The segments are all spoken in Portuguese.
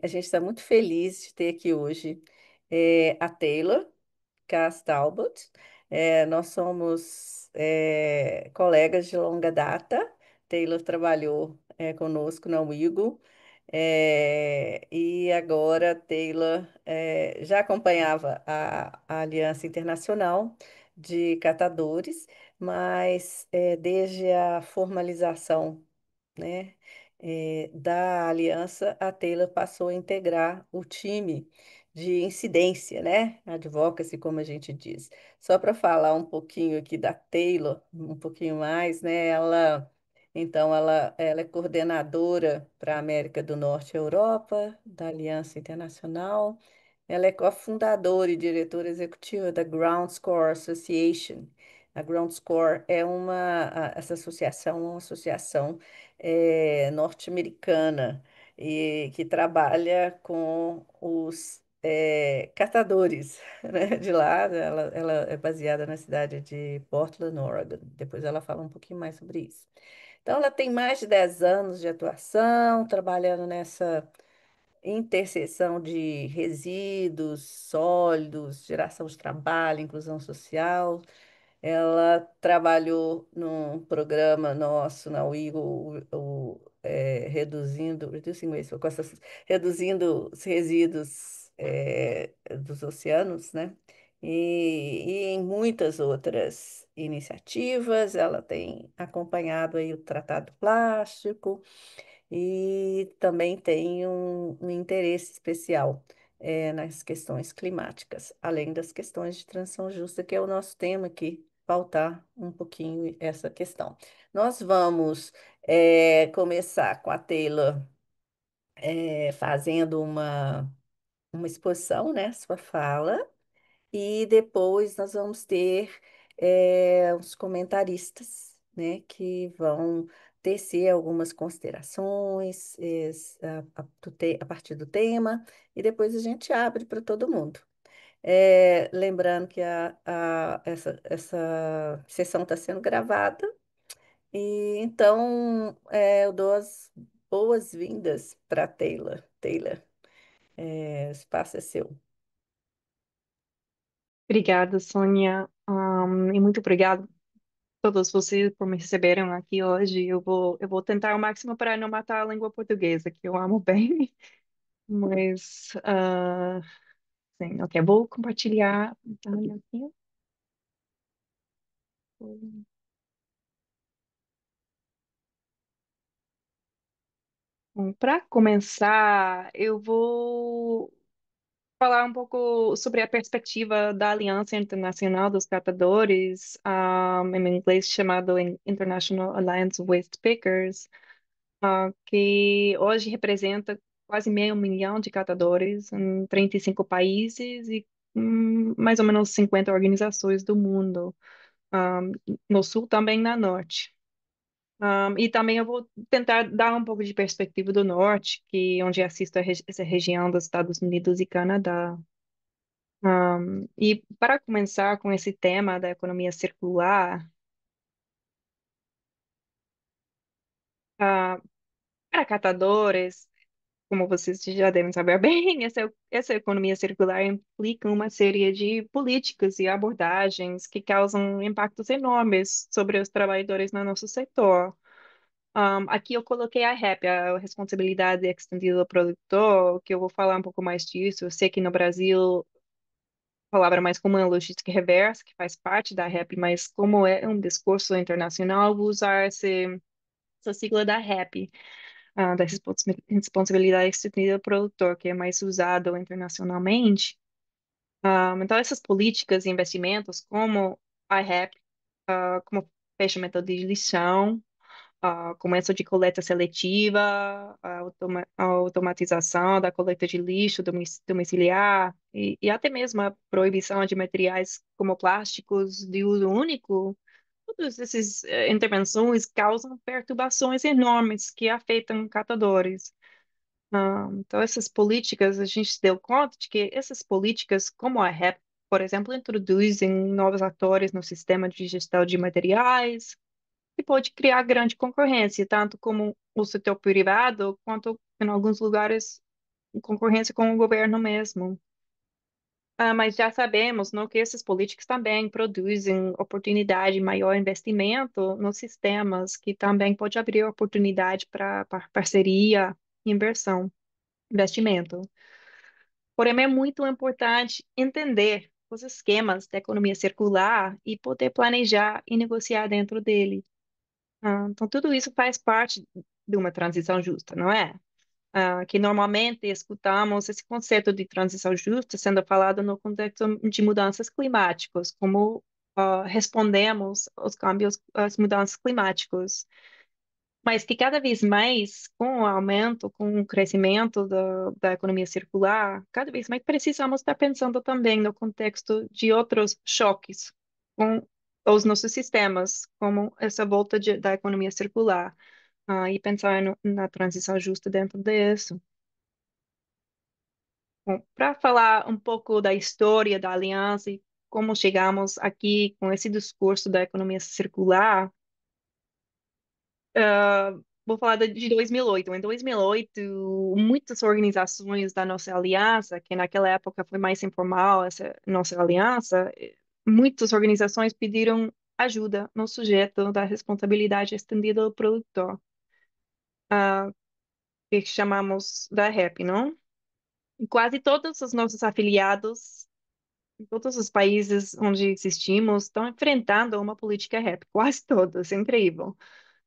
A gente está muito feliz de ter aqui hoje a Taylor Cass Talbot. Nós somos colegas de longa data. Taylor trabalhou conosco na Wigo. E agora Taylor já acompanhava a Aliança Internacional de Catadores, mas desde a formalização, né, da aliança, a Taylor passou a integrar o time de incidência, né? Advocacy, como a gente diz. Só para falar um pouquinho aqui da Taylor, um pouquinho mais, né? Ela é coordenadora para a América do Norte e Europa, da Aliança Internacional. Ela é cofundadora e diretora executiva da Ground Score Association. A Ground Score é essa associação é uma associação norte-americana e que trabalha com os catadores, né, de lá. Ela é baseada na cidade de Portland, Oregon. Depois ela fala um pouquinho mais sobre isso. Então, ela tem mais de 10 anos de atuação, trabalhando nessa interseção de resíduos sólidos, geração de trabalho, inclusão social. Ela trabalhou num programa nosso na Wigo, reduzindo, reduzindo os resíduos dos oceanos, né? E em muitas outras iniciativas, ela tem acompanhado aí o Tratado Plástico, e também tem um interesse especial nas questões climáticas, além das questões de transição justa, que é o nosso tema aqui, pautar um pouquinho essa questão. Nós vamos começar com a Taylor fazendo uma exposição, né, sua fala, e depois nós vamos ter os comentaristas, né, que vão tecer algumas considerações a partir do tema, e depois a gente abre para todo mundo. Lembrando que essa sessão está sendo gravada, e então eu dou as boas-vindas para Taylor. Taylor, o espaço é seu. Obrigada, Sônia. E muito obrigado a todos vocês por me receberem aqui hoje. Eu vou tentar o máximo para não matar a língua portuguesa, que eu amo bem. Mas, sim, ok. Vou compartilhar. Então, aqui. Bom, para começar, eu vou falar um pouco sobre a perspectiva da Aliança Internacional dos Catadores, em inglês chamado International Alliance of Waste Pickers, que hoje representa quase meio milhão de catadores em 35 países e mais ou menos 50 organizações do mundo, ah, no sul também na norte. E também eu vou tentar dar um pouco de perspectiva do norte, onde assisto essa região dos Estados Unidos e Canadá. E para começar com esse tema da economia circular, ah, para catadores, como vocês já devem saber bem, essa economia circular implica uma série de políticas e abordagens que causam impactos enormes sobre os trabalhadores no nosso setor. Aqui eu coloquei a REP, a Responsabilidade Extendida do Produtor, que eu vou falar um pouco mais disso. Eu sei que no Brasil a palavra mais comum é logística reversa, que faz parte da REP, mas como é um discurso internacional, eu vou usar essa sigla da REP, da responsabilidade extendida do produtor, que é mais usado internacionalmente. Então, essas políticas e investimentos, como a REP, como fechamento de lixão, começo de coleta seletiva, a automatização da coleta de lixo domiciliar e até mesmo a proibição de materiais como plásticos de uso único. Todas essas intervenções causam perturbações enormes que afetam catadores. Então, essas políticas, a gente se deu conta de que essas políticas, como a REP, por exemplo, introduzem novos atores no sistema de gestão de materiais, que pode criar grande concorrência, tanto como o setor privado, quanto em alguns lugares em concorrência com o governo mesmo. Mas já sabemos, não, que esses políticos também produzem oportunidade, maior investimento nos sistemas, que também pode abrir oportunidade para parceria, inversão, investimento. Porém, é muito importante entender os esquemas da economia circular e poder planejar e negociar dentro dele. Então, tudo isso faz parte de uma transição justa, não é? Que normalmente escutamos esse conceito de transição justa sendo falado no contexto de mudanças climáticas, como respondemos aos cambios, às mudanças climáticas. Mas que cada vez mais, com o aumento, com o crescimento da economia circular, cada vez mais precisamos estar pensando também no contexto de outros choques com os nossos sistemas, como essa volta da economia circular, e pensar na transição justa dentro disso. Bom, para falar um pouco da história da aliança e como chegamos aqui com esse discurso da economia circular, vou falar de 2008. Em 2008, muitas organizações da nossa aliança, que naquela época foi mais informal, essa nossa aliança, muitas organizações pediram ajuda no sujeito da responsabilidade estendida do produtor, que chamamos da REP, não? E quase todos os nossos afiliados em todos os países onde existimos estão enfrentando uma política REP, quase todos, é incrível.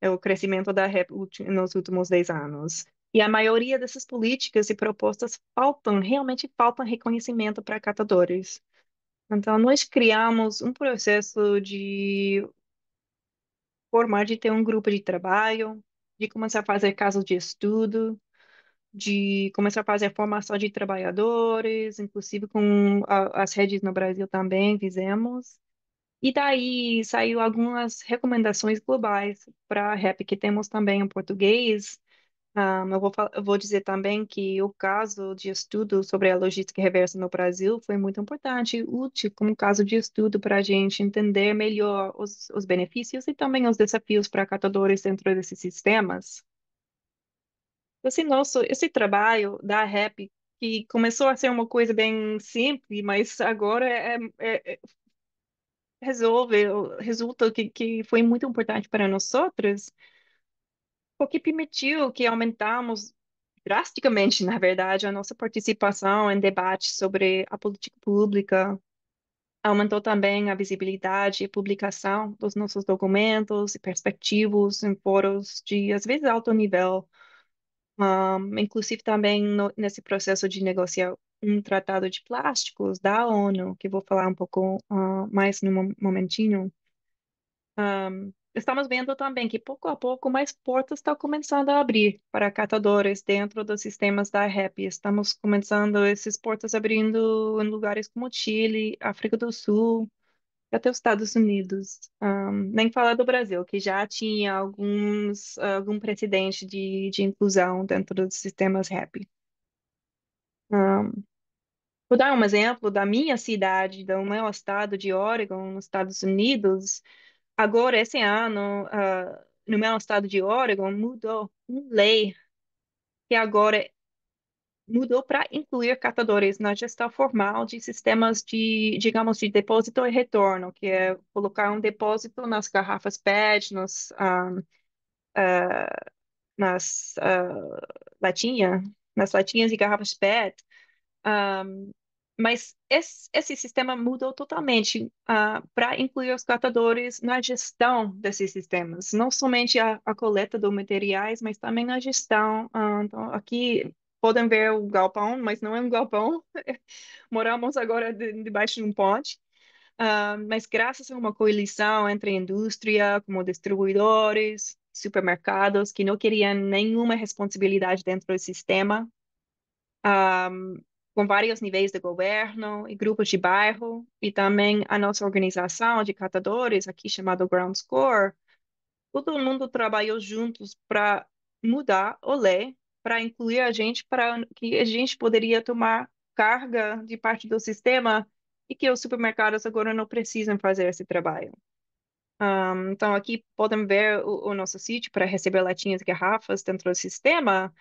É o crescimento da REP nos últimos 10 anos. E a maioria dessas políticas e propostas realmente faltam reconhecimento para catadores. Então, nós criamos um processo de formar, de ter um grupo de trabalho, de começar a fazer casos de estudo, de começar a fazer formação de trabalhadores, inclusive com as redes no Brasil também fizemos. E daí saiu algumas recomendações globais para a REP, que temos também em português. Eu vou dizer também que o caso de estudo sobre a logística reversa no Brasil foi muito importante e útil como caso de estudo para a gente entender melhor os benefícios e também os desafios para catadores dentro desses sistemas. Esse trabalho da REP, que começou a ser uma coisa bem simples, mas agora resolve, resulta que foi muito importante para nós outros, porque permitiu que aumentamos drasticamente, na verdade, a nossa participação em debates sobre a política pública. Aumentou também a visibilidade e publicação dos nossos documentos e perspectivas em fóruns de, às vezes, alto nível. Inclusive também nesse processo de negociar um tratado de plásticos da ONU, que vou falar um pouco mais no momentinho. Estamos vendo também que pouco a pouco mais portas estão começando a abrir para catadores dentro dos sistemas da REP. Estamos começando esses portas abrindo em lugares como Chile, África do Sul e até os Estados Unidos. Nem falar do Brasil, que já tinha algum precedente de inclusão dentro dos sistemas REP. Um, Vou dar um exemplo da minha cidade, do meu estado de Oregon, nos Estados Unidos. Agora, esse ano, no meu estado de Oregon, mudou uma lei que agora mudou para incluir catadores na gestão formal de sistemas de, digamos, de depósito e retorno, que é colocar um depósito nas garrafas PET, nas nas latinhas e garrafas PET. Mas esse sistema mudou totalmente para incluir os catadores na gestão desses sistemas, não somente a coleta dos materiais, mas também na gestão. Então, aqui podem ver o galpão, mas não é um galpão. Moramos agora debaixo de um ponte. Mas graças a uma coalizão entre a indústria, como distribuidores, supermercados, que não queriam nenhuma responsabilidade dentro do sistema, com vários níveis de governo e grupos de bairro, e também a nossa organização de catadores, aqui chamado Ground Score, todo mundo trabalhou juntos para mudar o lei, para incluir a gente, para que a gente poderia tomar carga de parte do sistema e que os supermercados agora não precisam fazer esse trabalho. Então, aqui podem ver o nosso sítio para receber latinhas e garrafas dentro do sistema.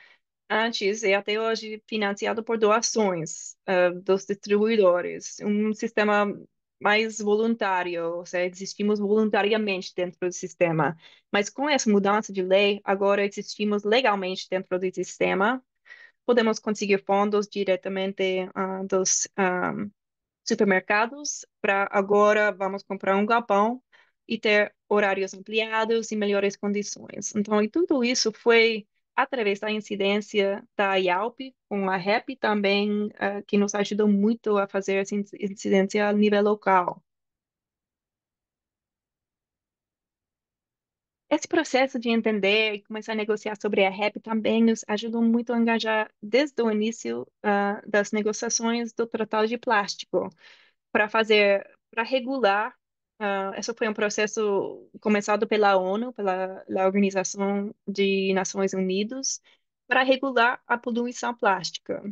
antes e até hoje financiado por doações, dos distribuidores, um sistema mais voluntário, ou seja, existimos voluntariamente dentro do sistema. Mas com essa mudança de lei, agora existimos legalmente dentro do sistema, podemos conseguir fundos diretamente dos supermercados para agora vamos comprar um galpão e ter horários ampliados e melhores condições. Então, e tudo isso foi através da incidência da IALP, com a REP também, que nos ajudou muito a fazer essa incidência a nível local. Esse processo de entender e começar a negociar sobre a REP também nos ajudou muito a engajar desde o início, das negociações do Tratado de Plástico para fazer, para regular. Esse foi um processo começado pela ONU, pela Organização de Nações Unidas, para regular a poluição plástica.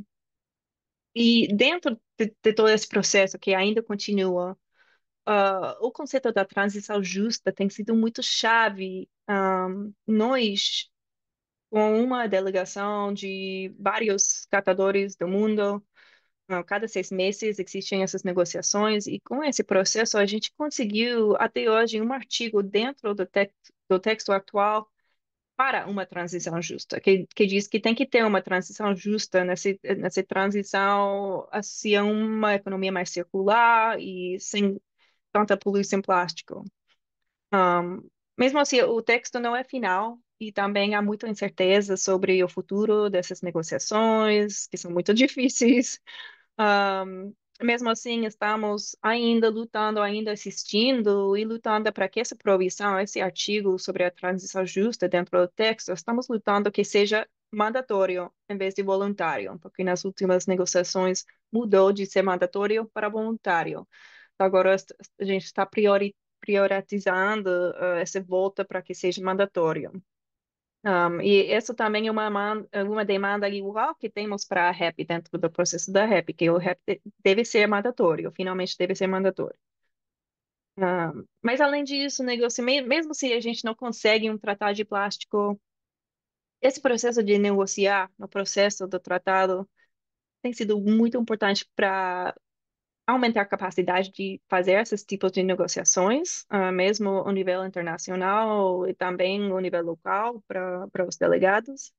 E dentro de todo esse processo que ainda continua, o conceito da transição justa tem sido muito chave. Nós, com uma delegação de vários catadores do mundo, cada 6 meses existem essas negociações, e com esse processo a gente conseguiu, até hoje, um artigo dentro do texto atual para uma transição justa, que diz que tem que ter uma transição justa nessa transição hacia uma economia mais circular e sem tanta poluição plástico. Um, Mesmo assim, o texto não é final. E também há muita incerteza sobre o futuro dessas negociações, que são muito difíceis. Mesmo assim, estamos ainda lutando, ainda assistindo e lutando para que essa proibição, esse artigo sobre a transição justa dentro do texto, estamos lutando que seja mandatório em vez de voluntário, porque nas últimas negociações mudou de ser mandatório para voluntário. Então, agora a gente está priorizando essa volta para que seja mandatório. E isso também é uma demanda igual que temos para a REP dentro do processo da REP, que o REP deve ser mandatório, finalmente deve ser mandatório. Mas além disso, mesmo se a gente não consegue um tratado de plástico, esse processo de negociar no processo do tratado tem sido muito importante para aumentar a capacidade de fazer esses tipos de negociações, mesmo ao nível internacional e também ao nível local para os delegados.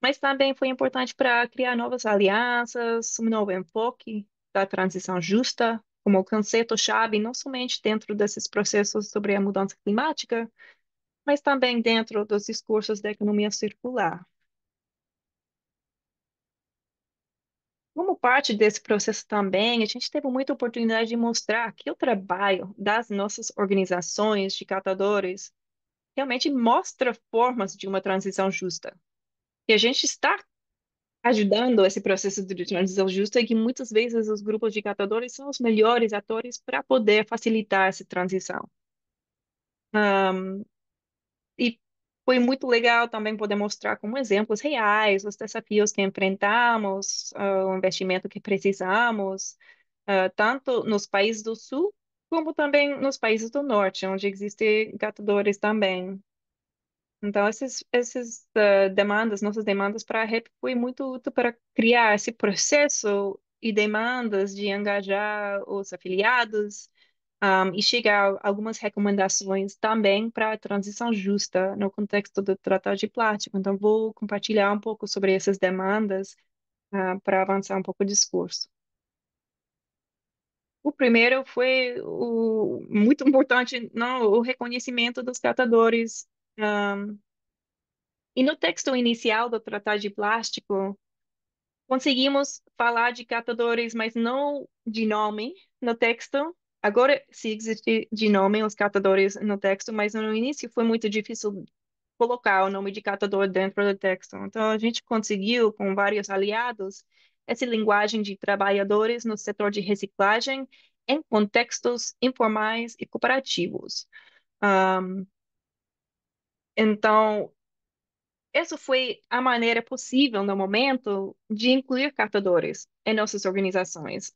Mas também foi importante para criar novas alianças, um novo enfoque da transição justa, como conceito-chave, não somente dentro desses processos sobre a mudança climática, mas também dentro dos discursos da economia circular. Como parte desse processo também, a gente teve muita oportunidade de mostrar que o trabalho das nossas organizações de catadores realmente mostra formas de uma transição justa. E a gente está ajudando esse processo de transição justa e que muitas vezes os grupos de catadores são os melhores atores para poder facilitar essa transição. E foi muito legal também poder mostrar como exemplos reais os desafios que enfrentamos, o investimento que precisamos, tanto nos países do Sul como também nos países do Norte, onde existem catadores também. Então, nossas demandas para a REP foi muito útil para criar esse processo e demandas de engajar os afiliados, e chegar a algumas recomendações também para a transição justa no contexto do Tratado de Plástico. Então, vou compartilhar um pouco sobre essas demandas, para avançar um pouco o discurso. O primeiro foi o muito importante, não, o reconhecimento dos catadores. E no texto inicial do Tratado de Plástico, conseguimos falar de catadores, mas não de nome no texto. Agora, se existe de nome os catadores no texto, mas no início foi muito difícil colocar o nome de catador dentro do texto. Então, a gente conseguiu, com vários aliados, essa linguagem de trabalhadores no setor de reciclagem em contextos informais e cooperativos. Um, então, essa foi a maneira possível, no momento, de incluir catadores em nossas organizações,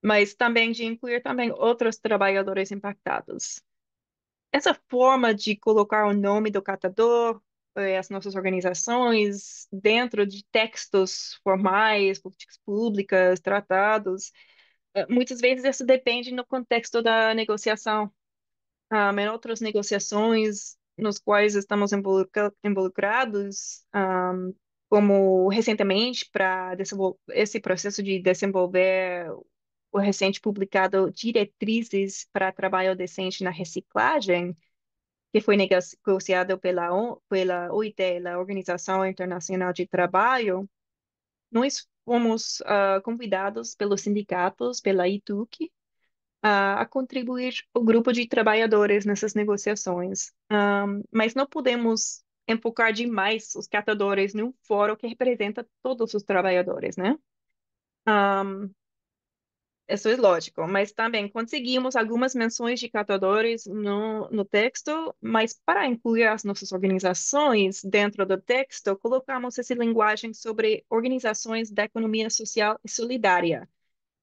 mas também de incluir também outros trabalhadores impactados. Essa forma de colocar o nome do catador as nossas organizações dentro de textos formais, políticas públicas, tratados. Muitas vezes isso depende no contexto da negociação. Em outras negociações nos quais estamos involucrados, como recentemente para esse processo de desenvolver o recente publicado Diretrizes para Trabalho Decente na Reciclagem, que foi negociado pela OIT, a Organização Internacional de Trabalho. Nós fomos convidados pelos sindicatos, pela ITUC, a contribuir o grupo de trabalhadores nessas negociações. Mas não podemos enfocar demais os catadores num fórum que representa todos os trabalhadores, né? Um, Isso é lógico, mas também conseguimos algumas menções de catadores no texto, mas para incluir as nossas organizações dentro do texto, colocamos essa linguagem sobre organizações da economia social e solidária,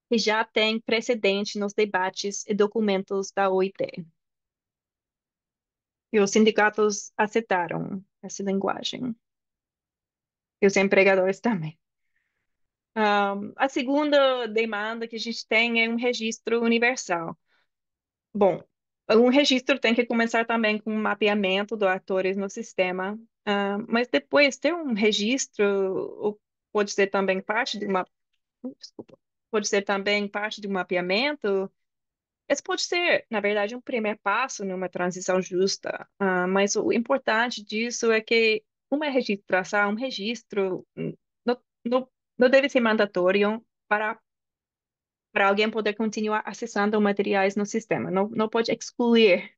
que já tem precedente nos debates e documentos da OIT. E os sindicatos aceitaram essa linguagem, e os empregadores também. A segunda demanda que a gente tem é um registro universal. Bom, um registro tem que começar também com um mapeamento dos atores no sistema, mas depois ter um registro pode ser também parte de uma, desculpa, pode ser também parte de um mapeamento. Esse pode ser, na verdade, um primeiro passo numa transição justa, mas o importante disso é que uma registração, um registro, não, não, não deve ser mandatório para alguém poder continuar acessando materiais no sistema. Não pode excluir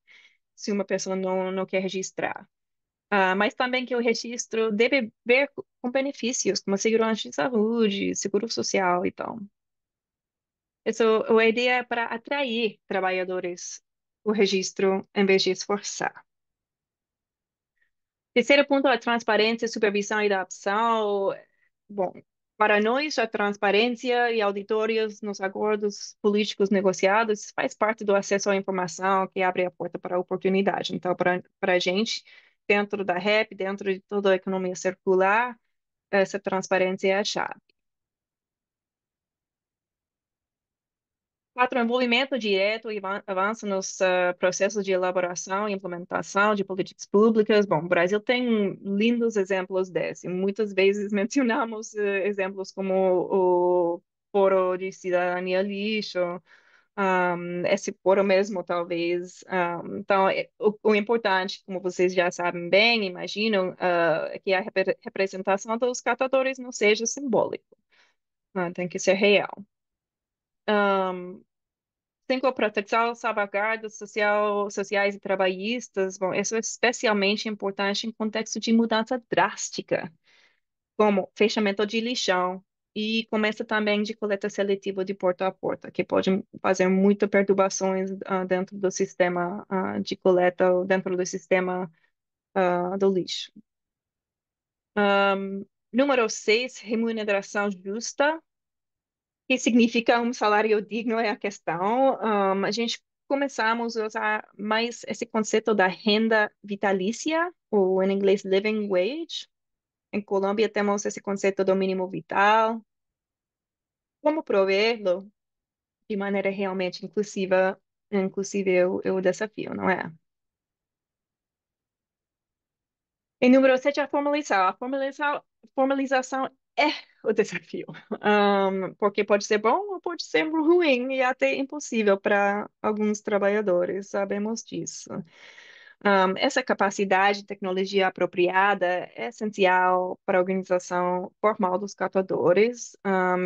se uma pessoa não quer registrar. Mas também que o registro deve ver com benefícios, como segurança de saúde, seguro social e tal. Essa a ideia é para atrair trabalhadores, o registro, em vez de esforçar. Terceiro ponto, a transparência, supervisão e adaptação. Bom, para nós, a transparência e auditórios nos acordos políticos negociados faz parte do acesso à informação que abre a porta para a oportunidade. Então, para a gente, dentro da REP, dentro de toda a economia circular, essa transparência é a chave. Quatro, envolvimento direto e avanço nos processos de elaboração e implementação de políticas públicas. Bom, o Brasil tem lindos exemplos desse. Muitas vezes mencionamos exemplos como o Foro de Cidadania Lixo, esse foro mesmo, talvez. Então, o importante, como vocês já sabem bem, imaginam, é que a representação dos catadores não seja simbólica, tem que ser real. Cinco, proteção, salvaguardas sociais e trabalhistas. Bom, isso é especialmente importante em contexto de mudança drástica, como fechamento de lixão e começa também de coleta seletiva de porta a porta, que pode fazer muitas perturbações dentro do sistema de coleta, ou dentro do sistema do lixo. Número 6, remuneração justa. Que significa um salário digno é a questão. A gente começamos a usar mais esse conceito da renda vitalícia, ou em inglês living wage. Em Colômbia temos esse conceito do mínimo vital. Como provê-lo de maneira realmente inclusiva, inclusive é o desafio, não é? E número 7, a formalização. Formalização é o desafio. Porque pode ser bom ou pode ser ruim e até impossível para alguns trabalhadores, sabemos disso. Essa capacidade de tecnologia apropriada é essencial para a organização formal dos catadores,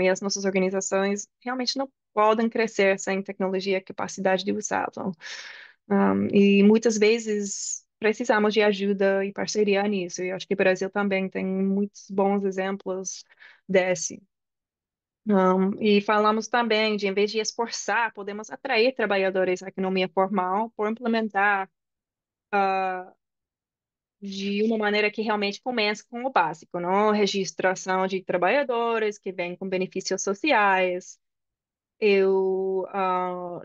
e as nossas organizações realmente não podem crescer sem tecnologia e capacidade de usá-la. E muitas vezes precisamos de ajuda e parceria nisso. E acho que o Brasil também tem muitos bons exemplos desse. E falamos também de, em vez de esforçar, podemos atrair trabalhadores à economia formal por implementar de uma maneira que realmente comece com o básico, não? Registração de trabalhadores que vêm com benefícios sociais. Eu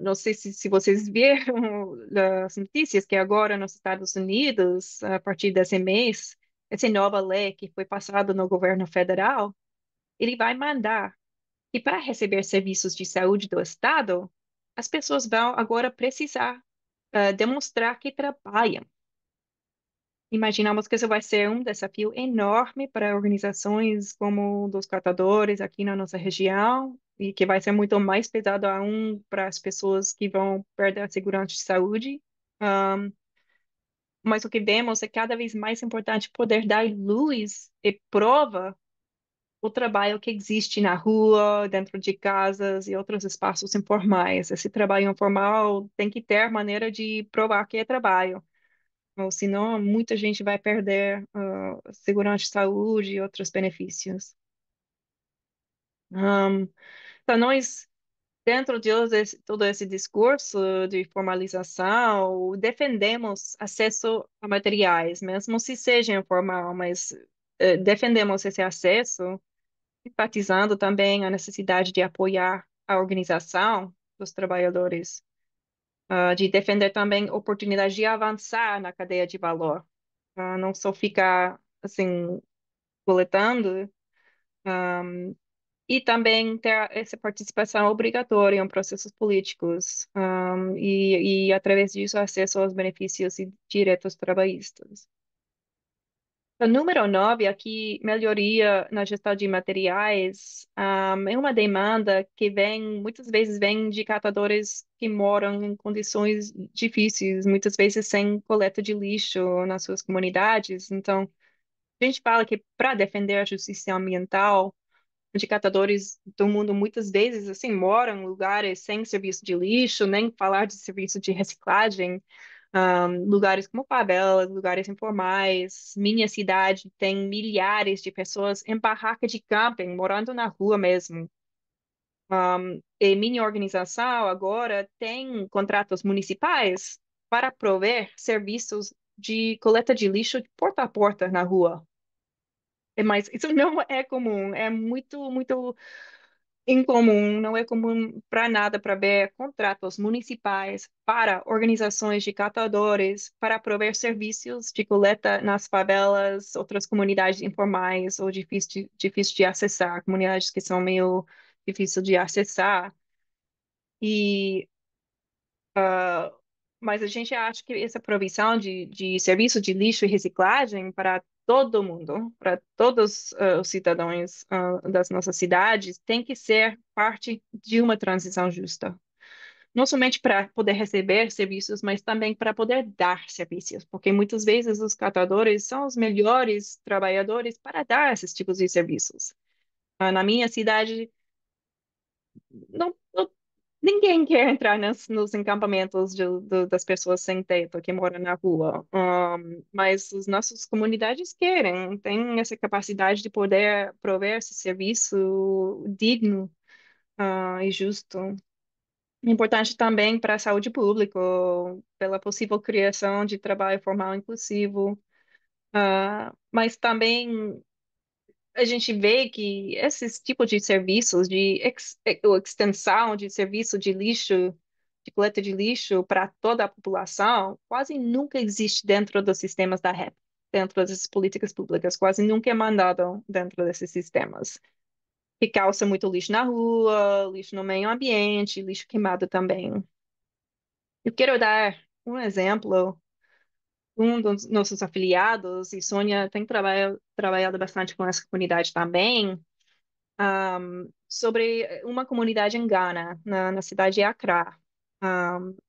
não sei se vocês viram as notícias que agora nos Estados Unidos, a partir desse mês, essa nova lei que foi passada no governo federal, ele vai mandar que para receber serviços de saúde do Estado, as pessoas vão agora precisar demonstrar que trabalham. Imaginamos que isso vai ser um desafio enorme para organizações como dos catadores aqui na nossa região e que vai ser muito mais pesado ainda para as pessoas que vão perder a segurança de saúde. Um, mas o que vemos é cada vez mais importante poder dar luz e prova o trabalho que existe na rua, dentro de casas e outros espaços informais. Esse trabalho informal tem que ter maneira de provar que é trabalho, ou senão muita gente vai perder segurança de saúde e outros benefícios. Um, então, nós, dentro de todo esse discurso de formalização, defendemos acesso a materiais, mesmo se seja informal, mas defendemos esse acesso enfatizando também a necessidade de apoiar a organização dos trabalhadores, de defender também oportunidades de avançar na cadeia de valor, não só ficar assim coletando, e também ter essa participação obrigatória em processos políticos, e através disso acesso aos benefícios e direitos trabalhistas. O número 9 aqui, melhoria na gestão de materiais, é uma demanda que vem, muitas vezes vem de catadores que moram em condições difíceis, muitas vezes sem coleta de lixo nas suas comunidades. Então, a gente fala que para defender a justiça ambiental, de catadores do mundo muitas vezes assim moram em lugares sem serviço de lixo, nem falar de serviço de reciclagem, lugares como favelas, lugares informais. Minha cidade tem milhares de pessoas em barraca de camping, morando na rua mesmo. E minha organização agora tem contratos municipais para prover serviços de coleta de lixo de porta a porta na rua. Mas isso não é comum, é muito, muito incomum, não é comum para nada para ver contratos municipais para organizações de catadores para prover serviços de coleta nas favelas, outras comunidades informais ou difícil de acessar, comunidades que são meio difícil de acessar. E mas a gente acha que essa provisão de serviço de lixo e reciclagem para todo mundo, para todos os cidadãos das nossas cidades, tem que ser parte de uma transição justa. Não somente para poder receber serviços, mas também para poder dar serviços, porque muitas vezes os catadores são os melhores trabalhadores para dar esses tipos de serviços. Na minha cidade, não, ninguém quer entrar nos encampamentos das pessoas sem teto que moram na rua. Mas as nossas comunidades querem, têm essa capacidade de poder prover esse serviço digno, e justo. Importante também para a saúde pública, pela possível criação de trabalho formal inclusivo. Mas também a gente vê que esses tipos de serviços, ou extensão de serviço de lixo, de coleta de lixo para toda a população, quase nunca existe dentro dos sistemas da REP, dentro dessas políticas públicas, quase nunca é mandado dentro desses sistemas. Que causa muito lixo na rua, lixo no meio ambiente, lixo queimado também. Eu quero dar um exemplo. Um dos nossos afiliados, e Sônia tem trabalhado bastante com essa comunidade também, sobre uma comunidade em Gana, na cidade de Accra.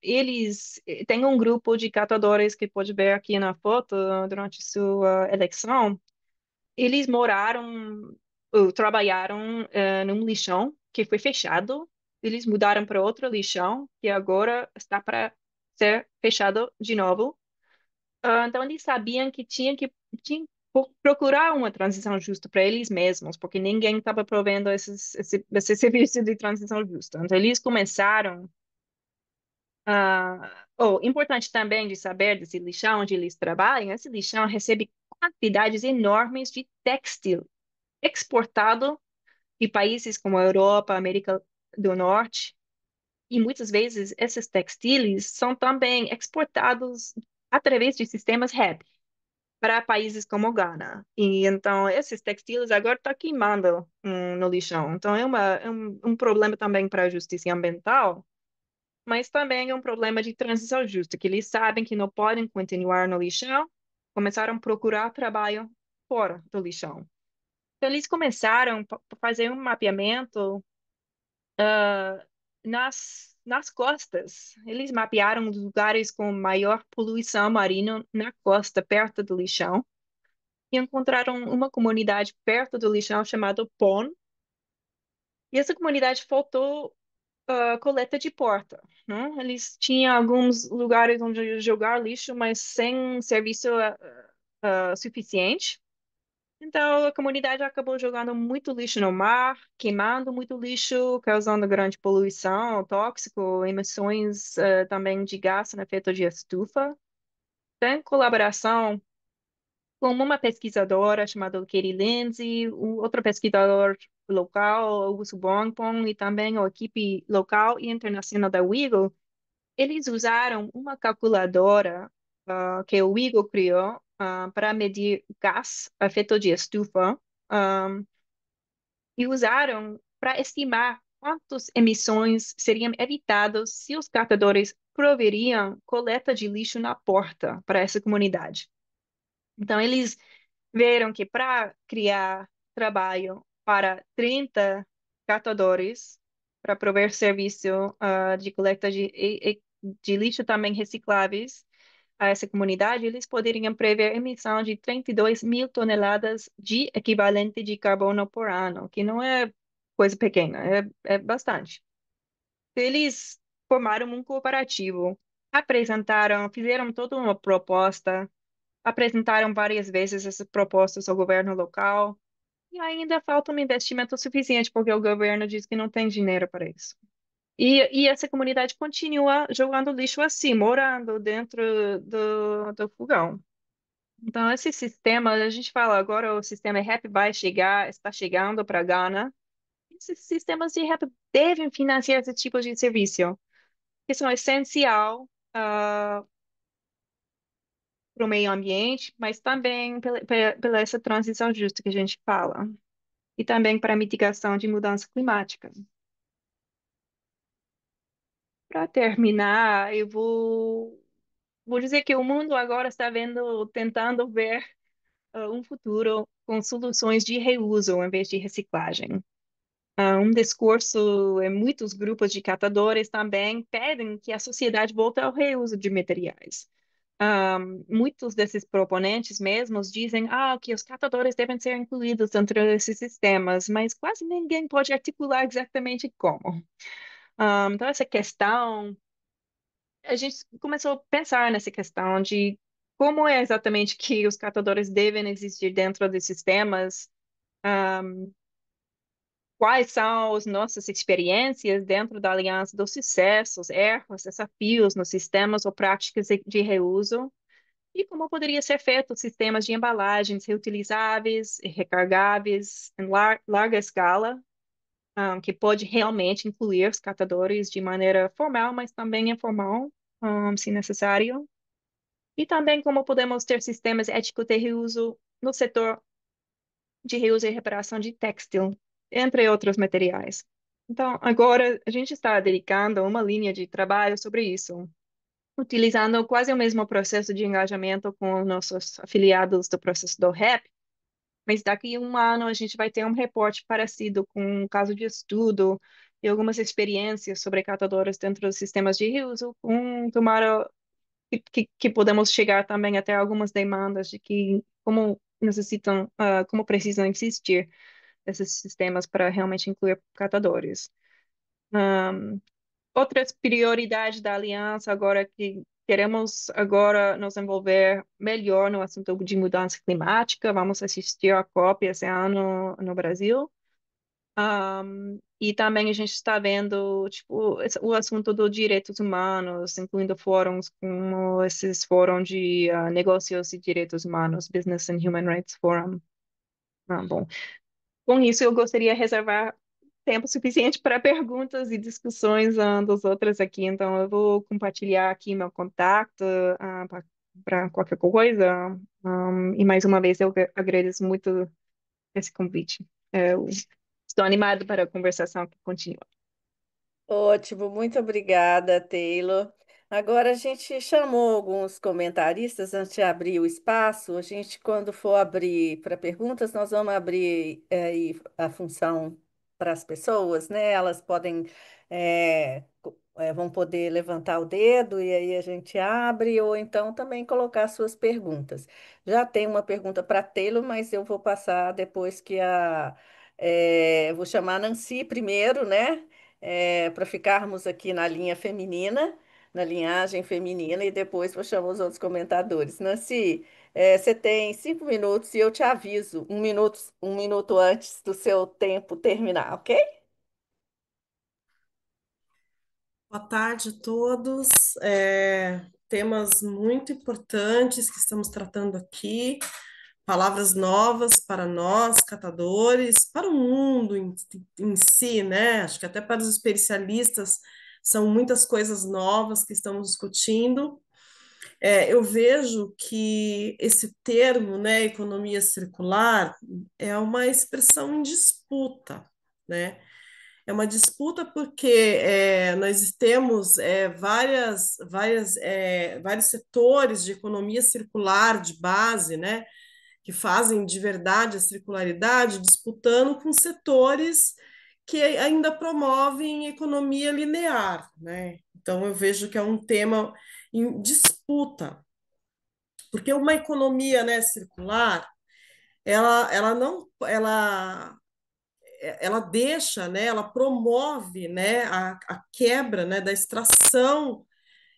Eles têm um grupo de catadores que pode ver aqui na foto durante sua eleição. Eles moraram, ou trabalharam num lixão que foi fechado. Eles mudaram para outro lixão que agora está para ser fechado de novo. Então, eles sabiam que tinha que procurar uma transição justa para eles mesmos, porque ninguém estava provendo esse serviço de transição justa. Então, eles começaram. Importante também de saber desse lixão onde eles trabalham, esse lixão recebe quantidades enormes de textil exportado de países como a Europa, América do Norte, e muitas vezes esses textiles são também exportados através de sistemas REP. para países como Ghana. E então esses textiles agora estão queimando no lixão. Então é um problema também para a justiça ambiental, mas também é um problema de transição justa, que eles sabem que não podem continuar no lixão, começaram a procurar trabalho fora do lixão. Então eles começaram a fazer um mapeamento nas costas. Eles mapearam os lugares com maior poluição marina na costa, perto do lixão, e encontraram uma comunidade perto do lixão chamada Pon. E essa comunidade faltou coleta de porta, né? Eles tinham alguns lugares onde jogar lixo, mas sem serviço suficiente. Então, a comunidade acabou jogando muito lixo no mar, queimando muito lixo, causando grande poluição, tóxico, emissões também de gás no efeito de estufa. Tem colaboração com uma pesquisadora chamada Katie Lindsay, outro pesquisador local, Augusto Bonpon, e também a equipe local e internacional da WIGO. Eles usaram uma calculadora que o WIGO criou para medir gás efeito de estufa e usaram para estimar quantas emissões seriam evitadas se os catadores proveriam coleta de lixo na porta para essa comunidade. Então, eles viram que para criar trabalho para 30 catadores, para prover serviço de coleta de lixo também recicláveis a essa comunidade, eles poderiam prever emissão de 32 mil toneladas de equivalente de carbono por ano, que não é coisa pequena, é bastante. Eles formaram um cooperativo, apresentaram, fizeram toda uma proposta, apresentaram várias vezes essas propostas ao governo local, e ainda falta um investimento suficiente, porque o governo diz que não tem dinheiro para isso. E essa comunidade continua jogando lixo assim, morando dentro do fogão. Então, esse sistema, a gente fala agora, o sistema REP vai chegar, está chegando para Ghana. Esses sistemas de REP devem financiar esse tipo de serviço, que são essencial para o meio ambiente, mas também pela essa transição justa que a gente fala, e também para a mitigação de mudança climática. Para terminar, vou dizer que o mundo agora está tentando ver um futuro com soluções de reuso em vez de reciclagem. Um discurso em muitos grupos de catadores também pedem que a sociedade volte ao reuso de materiais. Muitos desses proponentes mesmos dizem que os catadores devem ser incluídos dentro desses sistemas, mas quase ninguém pode articular exatamente como. Então, essa questão, a gente começou a pensar nessa questão de como é exatamente que os catadores devem existir dentro dos sistemas, quais são as nossas experiências dentro da Aliança dos Sucessos, erros, desafios nos sistemas ou práticas de reuso, e como poderia ser feito sistemas de embalagens reutilizáveis e recargáveis em larga escala, que pode realmente incluir os catadores de maneira formal, mas também informal, se necessário. E também como podemos ter sistemas éticos de reuso no setor de reuso e reparação de têxtil, entre outros materiais. Então, agora a gente está dedicando uma linha de trabalho sobre isso, utilizando quase o mesmo processo de engajamento com os nossos afiliados do processo do REP, mas daqui a um ano a gente vai ter um reporte parecido com um caso de estudo e algumas experiências sobre catadoras dentro dos sistemas de reuso, com tomara que podemos chegar também até algumas demandas de que como necessitam, como precisam existir esses sistemas para realmente incluir catadores. Outras prioridades da aliança agora que queremos agora nos envolver melhor no assunto de mudança climática. Vamos assistir a COP esse ano no Brasil. E também a gente está vendo tipo, o assunto dos direitos humanos, incluindo fóruns como esses fóruns de negócios e direitos humanos, Business and Human Rights Forum. Bom, com isso eu gostaria de reservar tempo suficiente para perguntas e discussões dos outros aqui, então eu vou compartilhar aqui meu contato para qualquer coisa. E mais uma vez eu agradeço muito esse convite. Eu estou animado para a conversação que continua. Ótimo, muito obrigada, Taylor. Agora a gente chamou alguns comentaristas antes de abrir o espaço. A gente, quando for abrir para perguntas, nós vamos abrir aí a função para as pessoas, né? Elas podem, vão poder levantar o dedo e aí a gente abre, ou então também colocar suas perguntas. Já tem uma pergunta para Taylor, mas eu vou passar depois eu vou chamar a Nancy primeiro, né? Para ficarmos aqui na linha feminina, na linhagem feminina, e depois vou chamar os outros comentadores. Nancy, você tem 5 minutos e eu te aviso um minuto antes do seu tempo terminar, ok? Boa tarde a todos. Temas muito importantes que estamos tratando aqui, palavras novas para nós, catadores, para o mundo em si, né? Acho que até para os especialistas são muitas coisas novas que estamos discutindo. Eu vejo que esse termo, né, economia circular, é uma expressão em disputa, né? É uma disputa porque nós temos vários setores de economia circular de base, né, que fazem de verdade a circularidade, disputando com setores que ainda promovem economia linear, né? Então eu vejo que é um tema em disputa, porque uma economia, né, circular, ela não, ela deixa, né, ela promove, né, a quebra, né, da extração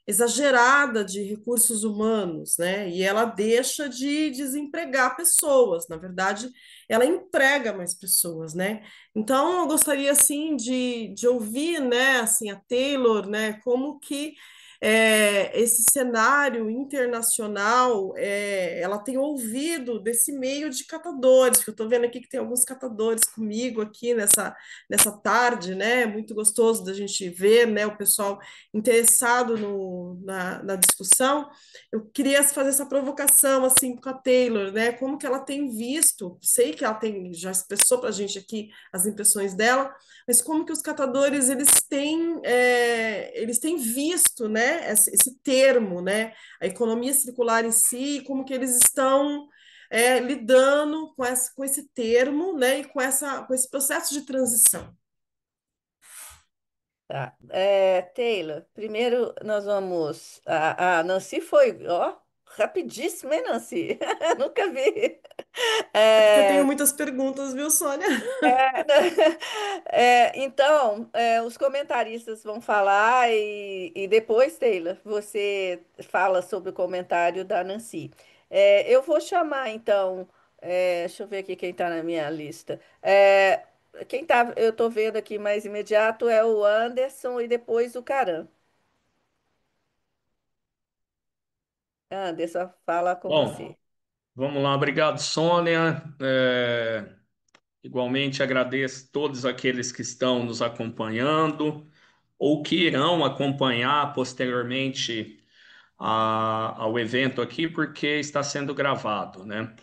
exagerada de recursos humanos, né, e ela deixa de desempregar pessoas, na verdade, ela emprega mais pessoas, né. Então, eu gostaria, assim, de ouvir, né, assim, a Taylor, né, como que esse cenário internacional, ela tem ouvido desse meio de catadores, que eu estou vendo aqui que tem alguns catadores comigo aqui nessa tarde, né? Muito gostoso da gente ver, né, o pessoal interessado na discussão. Eu queria fazer essa provocação assim com a Taylor, né? Como que ela tem visto? Sei que ela já expressou para a gente aqui as impressões dela, mas como que os catadores eles têm visto, né, esse termo, né, a economia circular em si, como que eles estão lidando com esse termo, né, e com esse processo de transição. Tá. Taylor, primeiro nós vamos. A Nancy foi, ó, rapidíssima, hein, Nancy? Nunca vi. É porque eu tenho É, muitas perguntas, viu, Sônia? então, os comentaristas vão falar e depois, Taylor, você fala sobre o comentário da Nancy. Eu vou chamar, então, deixa eu ver aqui quem está na minha lista. Quem tá, eu estou vendo aqui mais imediato é o Anderson e depois o Caram. Anderson, fala com Bom, você. vamos lá. Obrigado, Sônia. Igualmente agradeço todos aqueles que estão nos acompanhando ou que irão acompanhar posteriormente ao evento aqui, porque está sendo gravado, né?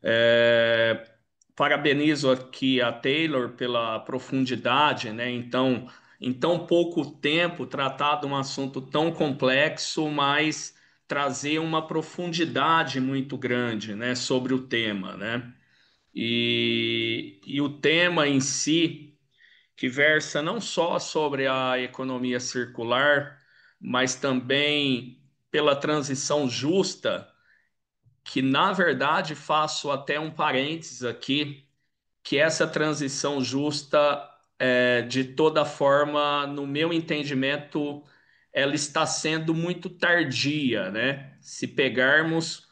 É, Parabenizo aqui a Taylor pela profundidade, né? Então, em tão pouco tempo, tratar de um assunto tão complexo, mas trazer uma profundidade muito grande, né, sobre o tema, né? E o tema em si, que versa não só sobre a economia circular, mas também pela transição justa, que na verdade faço até um parênteses aqui que essa transição justa, de toda forma, no meu entendimento, ela está sendo muito tardia, né? Se pegarmos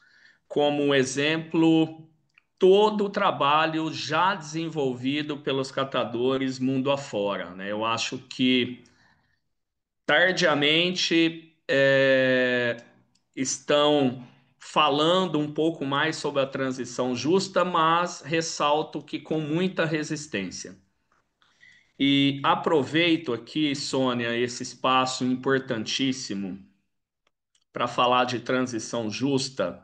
como exemplo todo o trabalho já desenvolvido pelos catadores mundo afora, né? Eu acho que tardiamente estão falando um pouco mais sobre a transição justa, mas ressalto que com muita resistência. E aproveito aqui, Sônia, esse espaço importantíssimo para falar de transição justa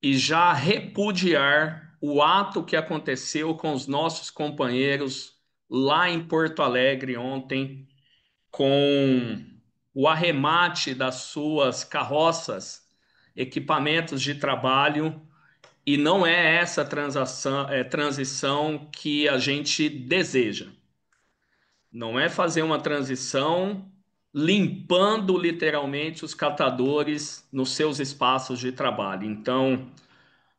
e já repudiar o ato que aconteceu com os nossos companheiros lá em Porto Alegre ontem, com o arremate das suas carroças, equipamentos de trabalho, e não é essa transição que a gente deseja. Não é fazer uma transição limpando literalmente os catadores nos seus espaços de trabalho. Então,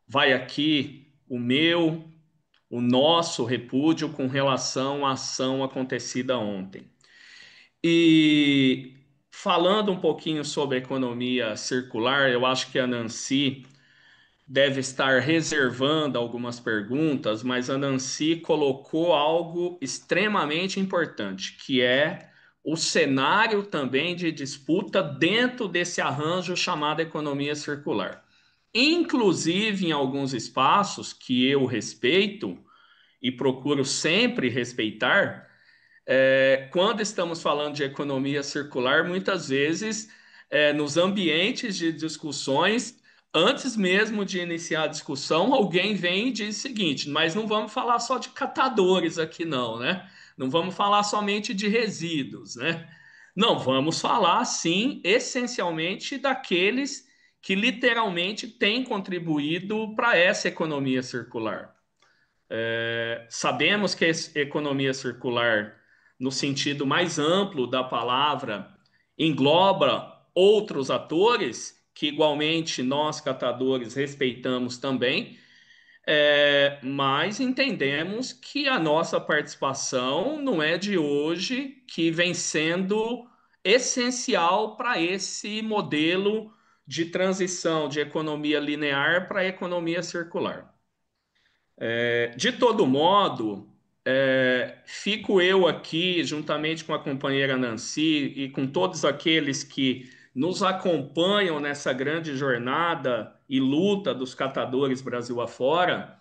vai aqui o nosso repúdio com relação à ação acontecida ontem. E falando um pouquinho sobre a economia circular, eu acho que a Nancy deve estar reservando algumas perguntas, mas a Nancy colocou algo extremamente importante, que é o cenário também de disputa dentro desse arranjo chamado economia circular. Inclusive, em alguns espaços que eu respeito e procuro sempre respeitar, quando estamos falando de economia circular, muitas vezes, nos ambientes de discussões, antes mesmo de iniciar a discussão, alguém vem e diz o seguinte: mas não vamos falar só de catadores aqui, não, né? Não vamos falar somente de resíduos, né? Não, vamos falar, sim, essencialmente daqueles que literalmente têm contribuído para essa economia circular. Sabemos que a economia circular, no sentido mais amplo da palavra, engloba outros atores que, igualmente, nós catadores respeitamos também, mas entendemos que a nossa participação não é de hoje, que vem sendo essencial para esse modelo de transição de economia linear para a economia circular. De todo modo, fico eu aqui, juntamente com a companheira Nancy e com todos aqueles que nos acompanham nessa grande jornada e luta dos catadores Brasil afora,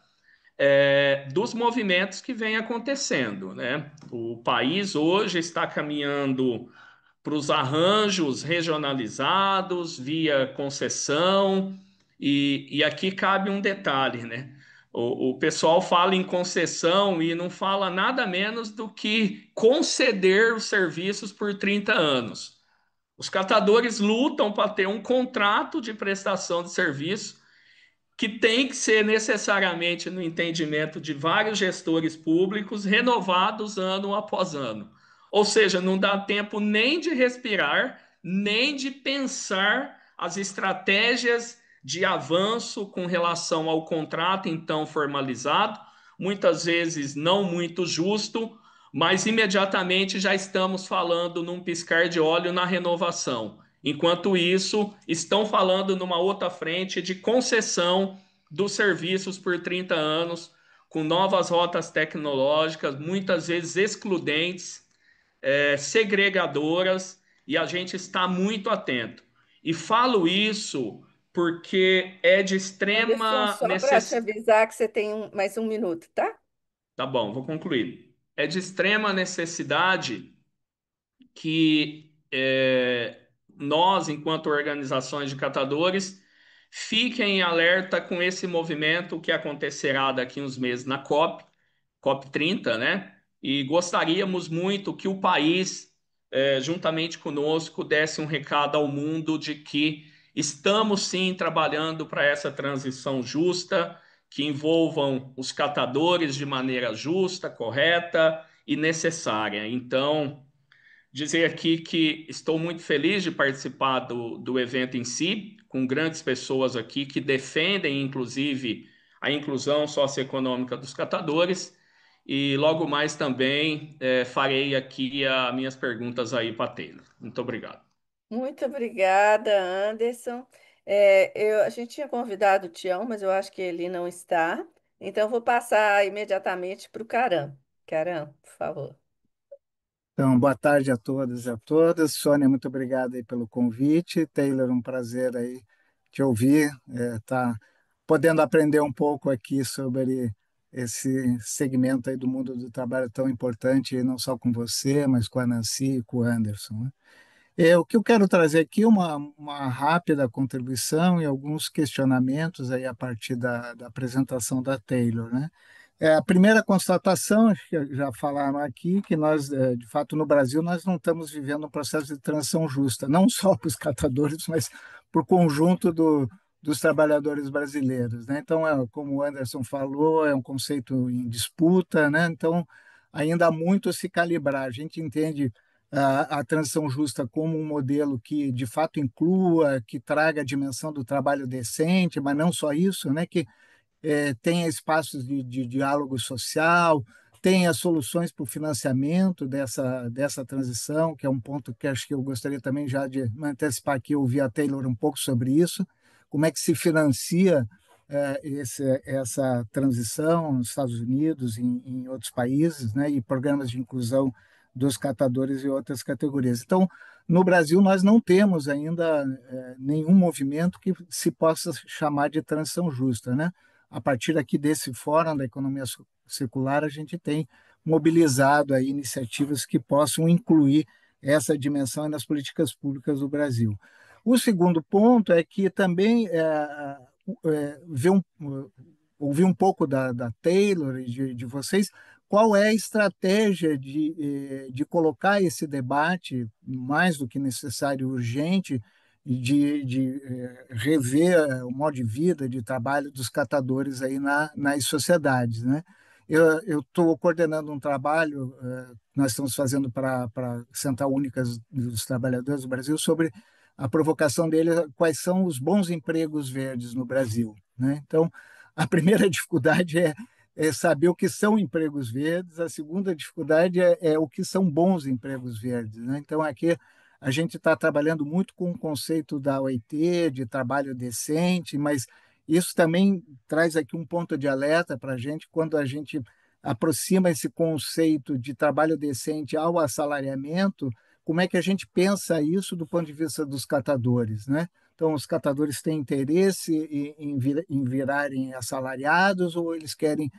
dos movimentos que vêm acontecendo, né? O país hoje está caminhando para os arranjos regionalizados, via concessão, e aqui cabe um detalhe, né? O pessoal fala em concessão e não fala nada menos do que conceder os serviços por 30 anos. Os catadores lutam para ter um contrato de prestação de serviço que tem que ser necessariamente, no entendimento de vários gestores públicos, renovados ano após ano. Ou seja, não dá tempo nem de respirar, nem de pensar as estratégias de avanço com relação ao contrato então formalizado, muitas vezes não muito justo, mas imediatamente já estamos falando num piscar de olho na renovação. Enquanto isso, estão falando numa outra frente de concessão dos serviços por 30 anos, com novas rotas tecnológicas, muitas vezes excludentes, segregadoras, e a gente está muito atento. E falo isso porque é de Anderson, extrema só para te necessidade. avisar que você tem mais um minuto, tá? Tá bom, vou concluir. É de extrema necessidade que nós, enquanto organizações de catadores, fiquem em alerta com esse movimento que acontecerá daqui uns meses na COP 30, né? E gostaríamos muito que o país, juntamente conosco, desse um recado ao mundo de que estamos sim trabalhando para essa transição justa, que envolvam os catadores de maneira justa, correta e necessária. Então, dizer aqui que estou muito feliz de participar do evento em si, com grandes pessoas aqui que defendem, inclusive, a inclusão socioeconômica dos catadores. E logo mais também farei aqui as minhas perguntas aí para a Taylor. Muito obrigado. Muito obrigada, Anderson. A gente tinha convidado o Tião, mas eu acho que ele não está. Então, eu vou passar imediatamente para o Caram. Caram, por favor. Então, boa tarde a todos e a todas. Sônia, muito obrigado aí pelo convite. Taylor, um prazer aí te ouvir, tá podendo aprender um pouco aqui sobre esse segmento aí do mundo do trabalho tão importante, não só com você, mas com a Nancy e com o Anderson, né? O que eu quero trazer aqui é uma rápida contribuição e alguns questionamentos aí a partir da apresentação da Taylor, né? A primeira constatação, acho que já falaram aqui, que nós, de fato, no Brasil, nós não estamos vivendo um processo de transição justa, não só para os catadores, mas para o conjunto dos trabalhadores brasileiros, né? Então, como o Anderson falou, é um conceito em disputa, né? Então, ainda há muito a se calibrar. A gente entende a transição justa como um modelo que, de fato, inclua, que traga a dimensão do trabalho decente, mas não só isso, né? Que tenha espaços de diálogo social, tenha soluções para o financiamento dessa transição, que é um ponto que acho que eu gostaria também já de antecipar aqui, ouvir a Taylor um pouco sobre isso, como é que se financia essa transição nos Estados Unidos, em outros países, né, e programas de inclusão dos catadores e outras categorias. Então, no Brasil, nós não temos ainda nenhum movimento que se possa chamar de transição justa, né? A partir aqui desse fórum da economia circular, a gente tem mobilizado aí iniciativas que possam incluir essa dimensão nas políticas públicas do Brasil. O segundo ponto é que também ver ouvir um pouco da Taylor e de vocês, qual é a estratégia de colocar esse debate mais do que necessário e urgente de rever o modo de vida, de trabalho dos catadores aí nas sociedades, né? Eu estou coordenando um trabalho, nós estamos fazendo para a Central Única dos Trabalhadores do Brasil, sobre a provocação dele, quais são os bons empregos verdes no Brasil, né? Então, a primeira dificuldade é saber o que são empregos verdes, a segunda dificuldade é o que são bons empregos verdes, né? Então, aqui a gente está trabalhando muito com o conceito da OIT, de trabalho decente, mas isso também traz aqui um ponto de alerta para a gente quando a gente aproxima esse conceito de trabalho decente ao assalariamento, como é que a gente pensa isso do ponto de vista dos catadores, né? Então, os catadores têm interesse em virarem assalariados ou eles querem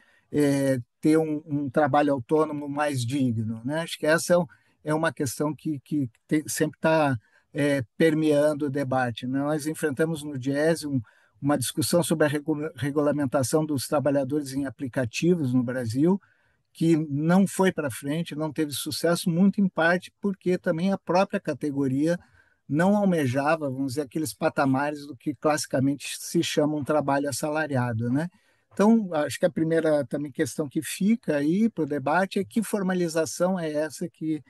ter um trabalho autônomo mais digno, né? Acho que essa é uma questão que sempre está permeando o debate, né? Nós enfrentamos no Diese uma discussão sobre a regulamentação dos trabalhadores em aplicativos no Brasil, que não foi para frente, não teve sucesso, muito em parte porque também a própria categoria não almejava, vamos dizer, aqueles patamares do que classicamente se chama um trabalho assalariado, né? Então, acho que a primeira também questão que fica aí para o debate é que formalização é essa que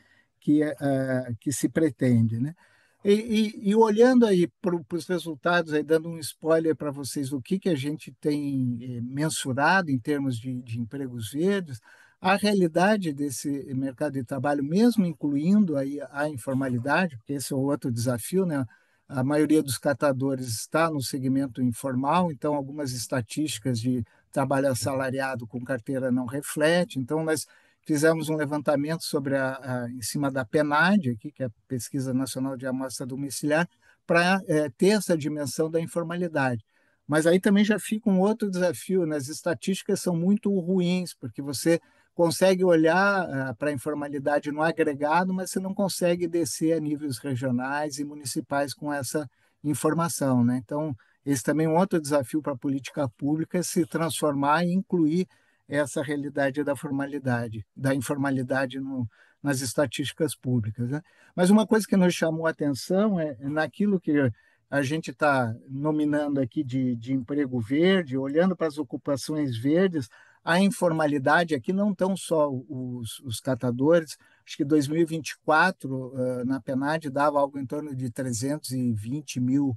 se pretende, né? E olhando aí para os resultados, aí, dando um spoiler para vocês do que a gente tem mensurado em termos de empregos verdes, a realidade desse mercado de trabalho, mesmo incluindo aí a informalidade, porque esse é o outro desafio, né? A maioria dos catadores está no segmento informal, então algumas estatísticas de trabalho assalariado com carteira não reflete. Então, nós fizemos um levantamento sobre em cima da PNAD, aqui, que é a Pesquisa Nacional de Amostra Domiciliar, para ter essa dimensão da informalidade. Mas aí também já fica um outro desafio, né? As estatísticas são muito ruins, porque você consegue olhar para a informalidade no agregado, mas você não consegue descer a níveis regionais e municipais com essa informação, né? Então, esse também é um outro desafio para a política pública, é se transformar e incluir essa realidade da formalidade, da informalidade nas estatísticas públicas, né? Mas uma coisa que nos chamou a atenção é naquilo que a gente está nominando aqui de emprego verde, olhando para as ocupações verdes, a informalidade aqui não estão só os catadores, acho que 2024, na PNAD, dava algo em torno de 320 mil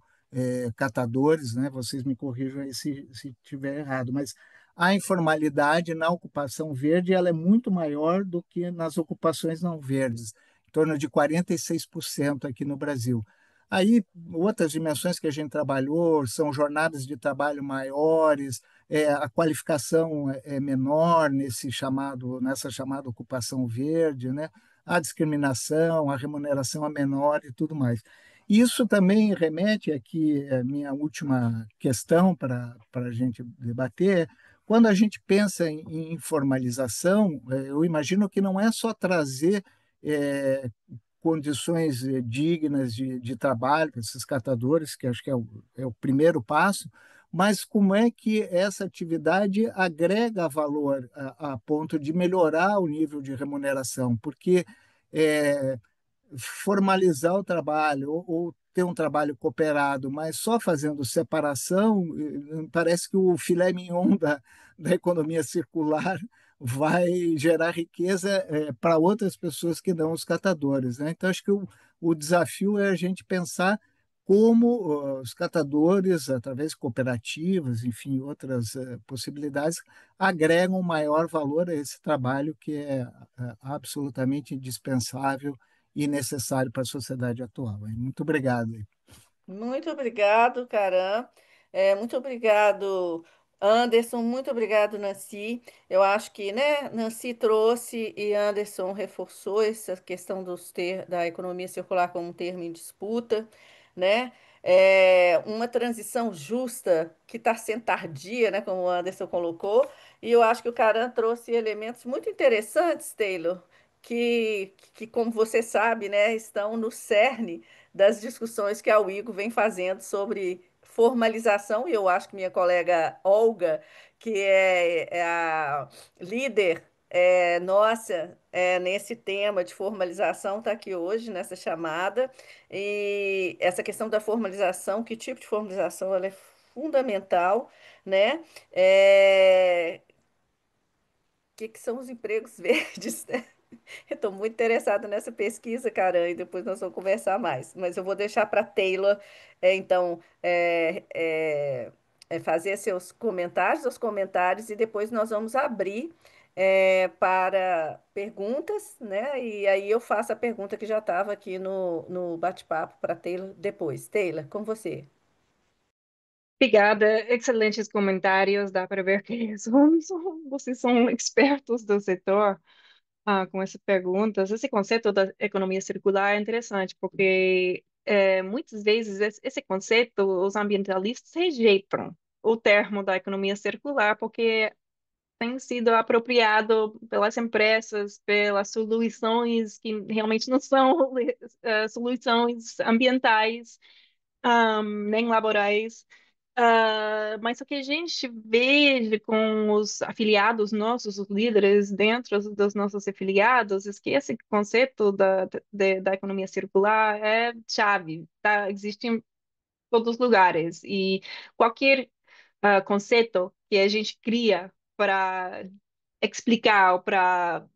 catadores, né? Vocês me corrijam aí se estiver errado, mas a informalidade na ocupação verde ela é muito maior do que nas ocupações não verdes, em torno de 46% aqui no Brasil. Aí, outras dimensões que a gente trabalhou são jornadas de trabalho maiores, a qualificação é menor nessa chamada ocupação verde, né? A discriminação, a remuneração é menor e tudo mais. Isso também remete aqui a minha última questão para a gente debater. Quando a gente pensa em formalização, eu imagino que não é só trazer condições dignas de trabalho para esses catadores, que acho que é o primeiro passo, mas como é que essa atividade agrega valor a ponto de melhorar o nível de remuneração? Porque é, formalizar o trabalho ou ter um trabalho cooperado, mas só fazendo separação, parece que o filé mignon da economia circular vai gerar riqueza para outras pessoas que não os catadores, né? Então, acho que o desafio é a gente pensar como os catadores, através de cooperativas, enfim, outras possibilidades, agregam maior valor a esse trabalho que é absolutamente indispensável e necessário para a sociedade atual. Hein? Muito obrigado. Muito obrigado, Caram. Muito obrigado, Anderson. Muito obrigado, Nancy. Eu acho que, né, Nancy trouxe e Anderson reforçou essa questão da economia circular como um termo em disputa, né? Uma transição justa que está sendo tardia, né, como o Anderson colocou. E eu acho que o Caram trouxe elementos muito interessantes, Taylor, que, como você sabe, né, estão no cerne das discussões que a UIGO vem fazendo sobre formalização, e eu acho que minha colega Olga, que é a líder nossa nesse tema de formalização, está aqui hoje nessa chamada. E essa questão da formalização, que tipo de formalização ela é fundamental, né? O que são os empregos verdes, né? Eu estou muito interessada nessa pesquisa, cara, e depois nós vamos conversar mais. Mas eu vou deixar para Taylor, então, fazer os comentários, e depois nós vamos abrir para perguntas, né? E aí eu faço a pergunta que já estava aqui no bate-papo para Taylor depois. Taylor, com você. Obrigada, excelentes comentários. Dá para ver que vocês são expertos do setor com essas perguntas. Esse conceito da economia circular é interessante, porque muitas vezes esse conceito os ambientalistas rejeitam o termo da economia circular, porque tem sido apropriado pelas empresas, pelas soluções que realmente não são soluções ambientais, nem laborais. Mas o que a gente vê com os afiliados nossos, os líderes dentro dos nossos afiliados, é que esse conceito da economia circular é chave, tá? Existe em todos os lugares. E qualquer conceito que a gente cria para explicar, para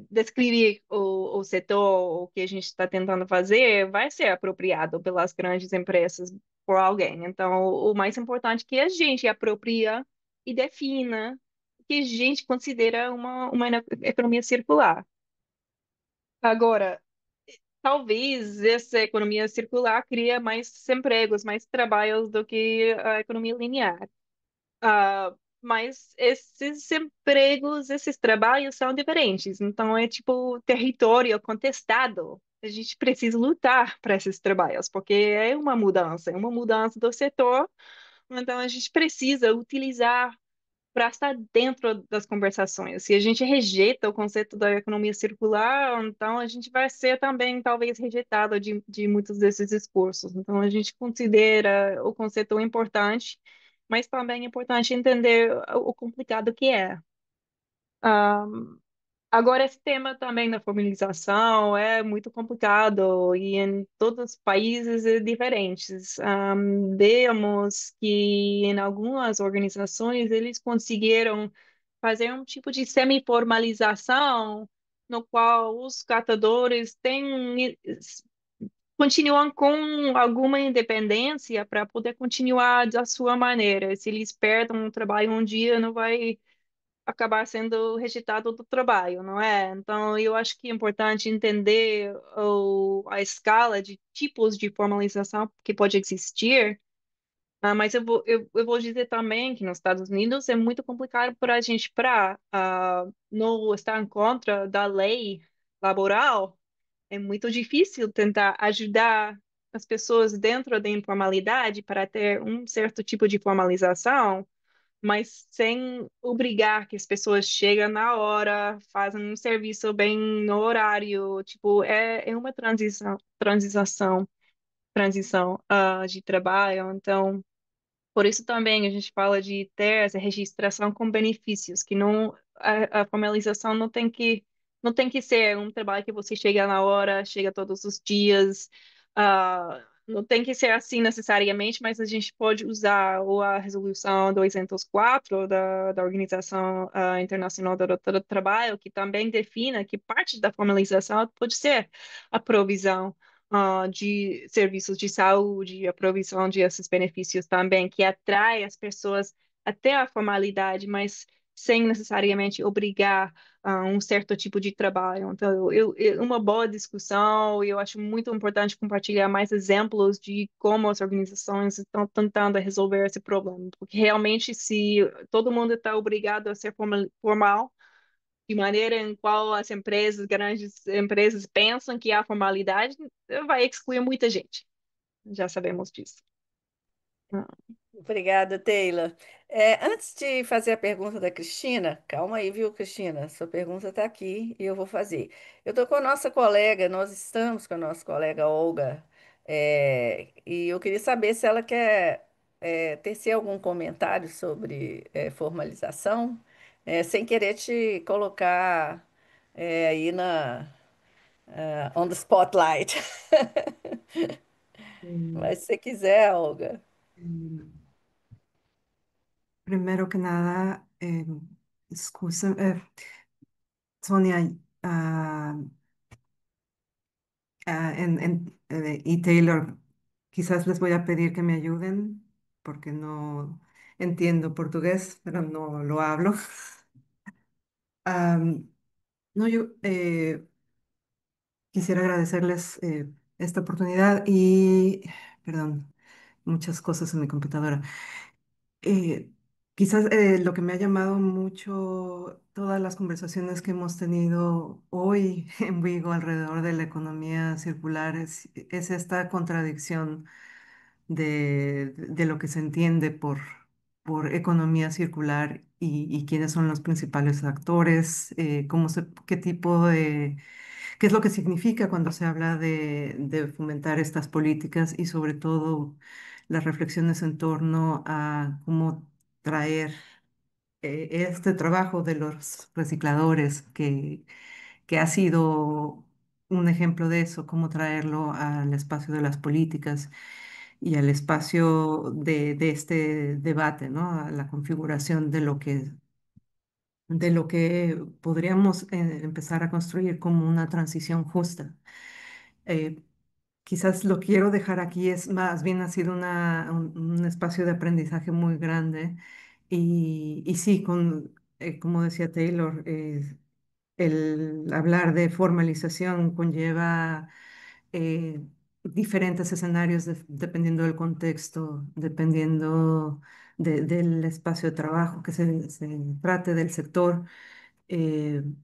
descrever o setor, o que a gente está tentando fazer, vai ser apropriado pelas grandes empresas por alguém. Então, o mais importante é que a gente apropria e defina o que a gente considera uma economia circular. Agora, talvez essa economia circular cria mais empregos, mais trabalhos do que a economia linear. Mas esses empregos, esses trabalhos são diferentes. Então, é tipo território contestado. A gente precisa lutar para esses trabalhos, porque é uma mudança do setor. Então, a gente precisa utilizar para estar dentro das conversações. Se a gente rejeita o conceito da economia circular, então a gente vai ser também, talvez, rejeitado de muitos desses discursos. Então, a gente considera o conceito importante, mas também é importante entender o complicado que é. Ah, Agora, esse tema também da formalização é muito complicado e em todos os países é diferentes. Vemos que em algumas organizações eles conseguiram fazer um tipo de semi-formalização no qual os catadores continuam com alguma independência para poder continuar da sua maneira. Se eles perdem o trabalho um dia, não vai acabar sendo rejeitado do trabalho, não é? Então, eu acho que é importante entender a escala de tipos de formalização que pode existir. Mas eu vou dizer também que nos Estados Unidos é muito complicado para a gente para não estar em contra da lei laboral. É muito difícil tentar ajudar as pessoas dentro da informalidade para ter um certo tipo de formalização, mas sem obrigar que as pessoas cheguem na hora, fazem um serviço bem no horário. Tipo, é uma transição de trabalho. Então, por isso também a gente fala de ter essa registração com benefícios, que não a formalização não tem que ser um trabalho que você chega na hora, chega todos os dias, não tem que ser assim necessariamente, mas a gente pode usar ou a resolução 204 da Organização Internacional do Trabalho, que também define que parte da formalização pode ser a provisão de serviços de saúde, a provisão de esses benefícios também, que atrai as pessoas até a formalidade, mas sem necessariamente obrigar a um certo tipo de trabalho. Então, uma boa discussão, e eu acho muito importante compartilhar mais exemplos de como as organizações estão tentando resolver esse problema, porque realmente, se todo mundo está obrigado a ser formal, de maneira em qual as empresas, grandes empresas pensam que há formalidade, vai excluir muita gente. Já sabemos disso. Ah, Obrigada, Taylor. Antes de fazer a pergunta da Cristina, calma aí, viu, Cristina? Sua pergunta está aqui e eu vou fazer. Eu estou com a nossa colega, nós estamos com a nossa colega Olga, e eu queria saber se ela quer tecer algum comentário sobre formalização, sem querer te colocar aí on the spotlight. Mm, Mas se você quiser, Olga. mm, Primero que nada, Sonia, ah, y Taylor, quizás les voy a pedir que me ayuden porque no entiendo portugués, pero no lo hablo. Am, no, yo quisiera agradecerles esta oportunidad y, perdón, muchas cosas en mi computadora. Eh, Quizás lo que me ha llamado mucho todas las conversaciones que hemos tenido hoy en Vigo alrededor de la economía circular es esta contradicción de lo que se entiende por economía circular y quiénes son los principales actores, qué tipo de, qué es lo que significa cuando se habla de fomentar estas políticas y sobre todo las reflexiones en torno a cómo traer este trabajo de los recicladores, que ha sido un ejemplo de eso, cómo traerlo al espacio de las políticas y al espacio de este debate, ¿no? A la configuración de lo que podríamos empezar a construir como una transición justa. Eh, Quizás lo quiero dejar aquí, es más bien ha sido un espacio de aprendizaje muy grande y sí, como decía Taylor, el hablar de formalización conlleva diferentes escenarios dependiendo del contexto, dependiendo del espacio de trabajo que se trate, del sector.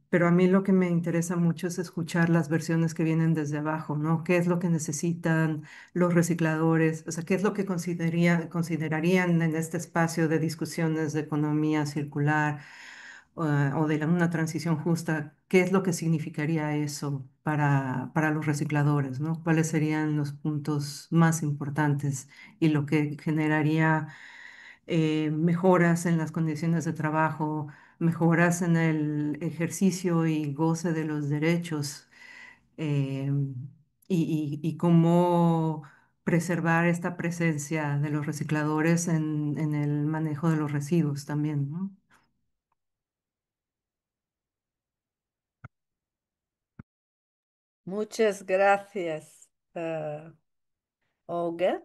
Pero a mí lo que me interesa mucho es escuchar las versiones que vienen desde abajo, ¿no? ¿Qué es lo que necesitan los recicladores? O sea, ¿qué es lo que considerarían en este espacio de discusiones de economía circular o de una transición justa? ¿Qué es lo que significaría eso para los recicladores, ¿no? ¿Cuáles serían los puntos más importantes y lo que generaría mejoras en las condiciones de trabajo, mejoras en el ejercicio y goce de los derechos, eh, y cómo preservar esta presencia de los recicladores en el manejo de los residuos también, ¿no? Muchas gracias, Olga.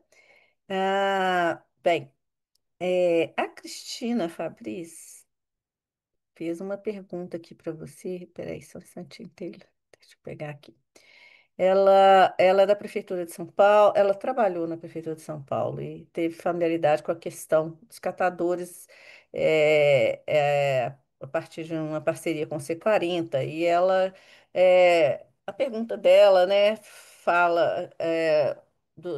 Bem, a Cristina Fabris fez uma pergunta aqui para você. Peraí, só um instantinho, Taylor. Deixa eu pegar aqui. Ela é da Prefeitura de São Paulo, ela trabalhou na Prefeitura de São Paulo e teve familiaridade com a questão dos catadores a partir de uma parceria com o C40. E a pergunta dela, né, fala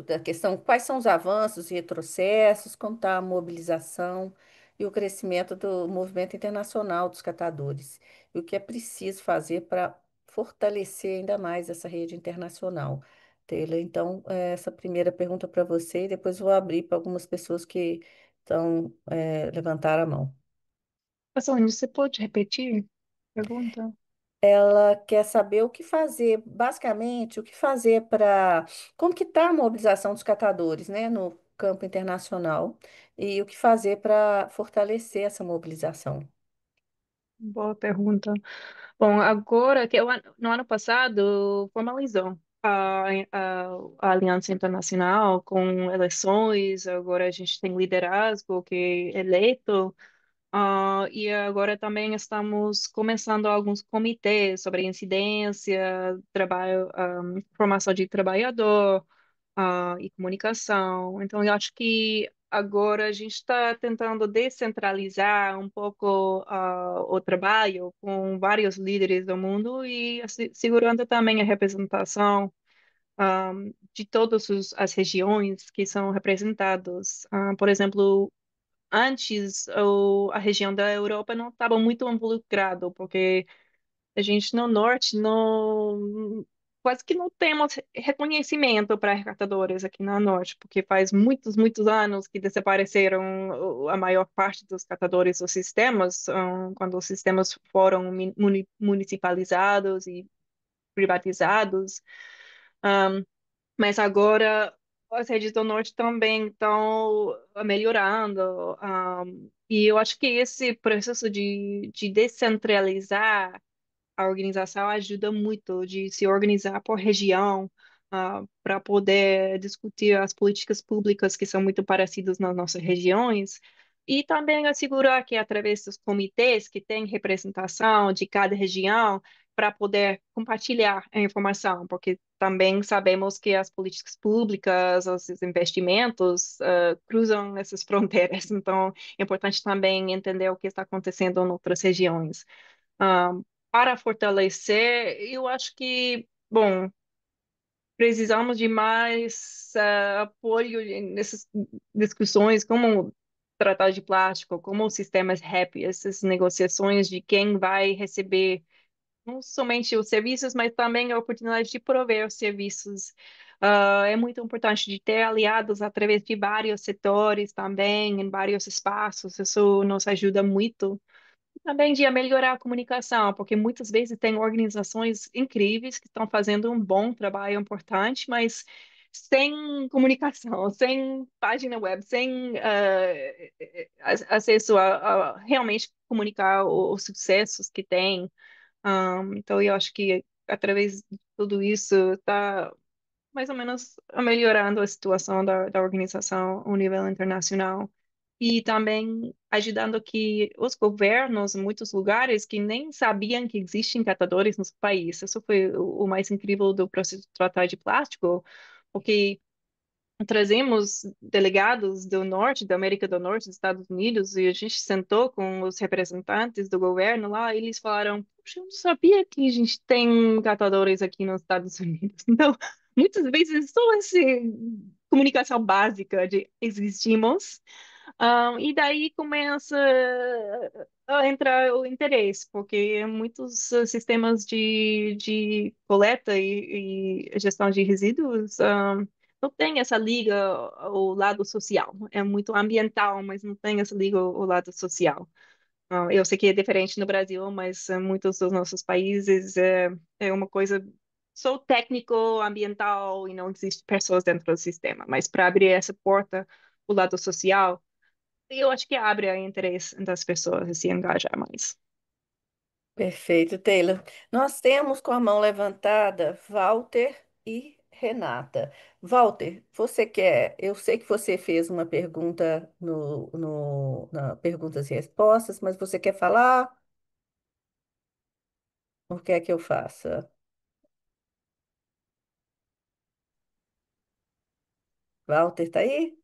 da questão quais são os avanços e retrocessos, como está a mobilização e o crescimento do movimento internacional dos catadores, e o que é preciso fazer para fortalecer ainda mais essa rede internacional. Taylor, então, essa primeira pergunta para você, e depois vou abrir para algumas pessoas que levantaram a mão. Sônia, você pode repetir a pergunta? Ela quer saber o que fazer, basicamente, o que fazer para, como que está a mobilização dos catadores, né, no campo internacional, e o que fazer para fortalecer essa mobilização. Boa pergunta. Bom, agora que no ano passado formalizou a Aliança Internacional com eleições, agora a gente tem liderazgo que é eleito. E agora também estamos começando alguns comitês sobre incidência, trabalho, formação de trabalhador, e comunicação. Então, eu acho que agora a gente está tentando descentralizar um pouco, o trabalho com vários líderes do mundo e segurando também a representação, de todas as regiões que são representadas. Por exemplo, antes, a região da Europa não estava muito involucrado, porque a gente no norte não, quase que não temos reconhecimento para resgatadores aqui no norte, porque faz muitos, muitos anos que desapareceram a maior parte dos catadores dos sistemas, quando os sistemas foram municipalizados e privatizados. Mas agora as redes do norte também estão melhorando. E eu acho que esse processo de descentralizar a organização ajuda muito de se organizar por região, para poder discutir as políticas públicas que são muito parecidas nas nossas regiões. E também assegurar que, através dos comitês que têm representação de cada região, para poder compartilhar a informação, porque também sabemos que as políticas públicas, os investimentos, cruzam essas fronteiras. Então, é importante também entender o que está acontecendo em outras regiões. Ah, para fortalecer, eu acho que, bom, precisamos de mais apoio nessas discussões, como tratar de plástico, como os sistemas REP, essas negociações de quem vai receber não somente os serviços, mas também a oportunidade de prover os serviços. É muito importante de ter aliados através de vários setores também, em vários espaços, isso nos ajuda muito também de melhorar a comunicação, porque muitas vezes tem organizações incríveis que estão fazendo um bom trabalho importante, mas sem comunicação, sem página web, sem acesso a realmente comunicar os sucessos que tem. Então, eu acho que através de tudo isso está mais ou menos melhorando a situação da organização ao nível internacional e também ajudando que os governos, em muitos lugares, que nem sabiam que existem catadores no país. Isso foi o mais incrível do processo de tratar de plástico, porque trazemos delegados do norte, da América do Norte, dos Estados Unidos, e a gente sentou com os representantes do governo lá, e eles falaram, puxa, eu não sabia que a gente tem catadores aqui nos Estados Unidos. Então, muitas vezes só essa comunicação básica de existimos, e daí começa a entrar o interesse, porque muitos sistemas de coleta e gestão de resíduos, não tem essa liga ao lado social. É muito ambiental, mas não tem essa liga ao lado social. Eu sei que é diferente no Brasil, mas muitos dos nossos países é uma coisa só técnico, ambiental e não existe pessoas dentro do sistema. Mas para abrir essa porta, o lado social, eu acho que abre o interesse das pessoas a se engajar mais. Perfeito, Taylor. Nós temos com a mão levantada Walter e Renata. Walter, você quer? Eu sei que você fez uma pergunta na perguntas e respostas, mas você quer falar? O que é que eu faça? Walter, tá aí?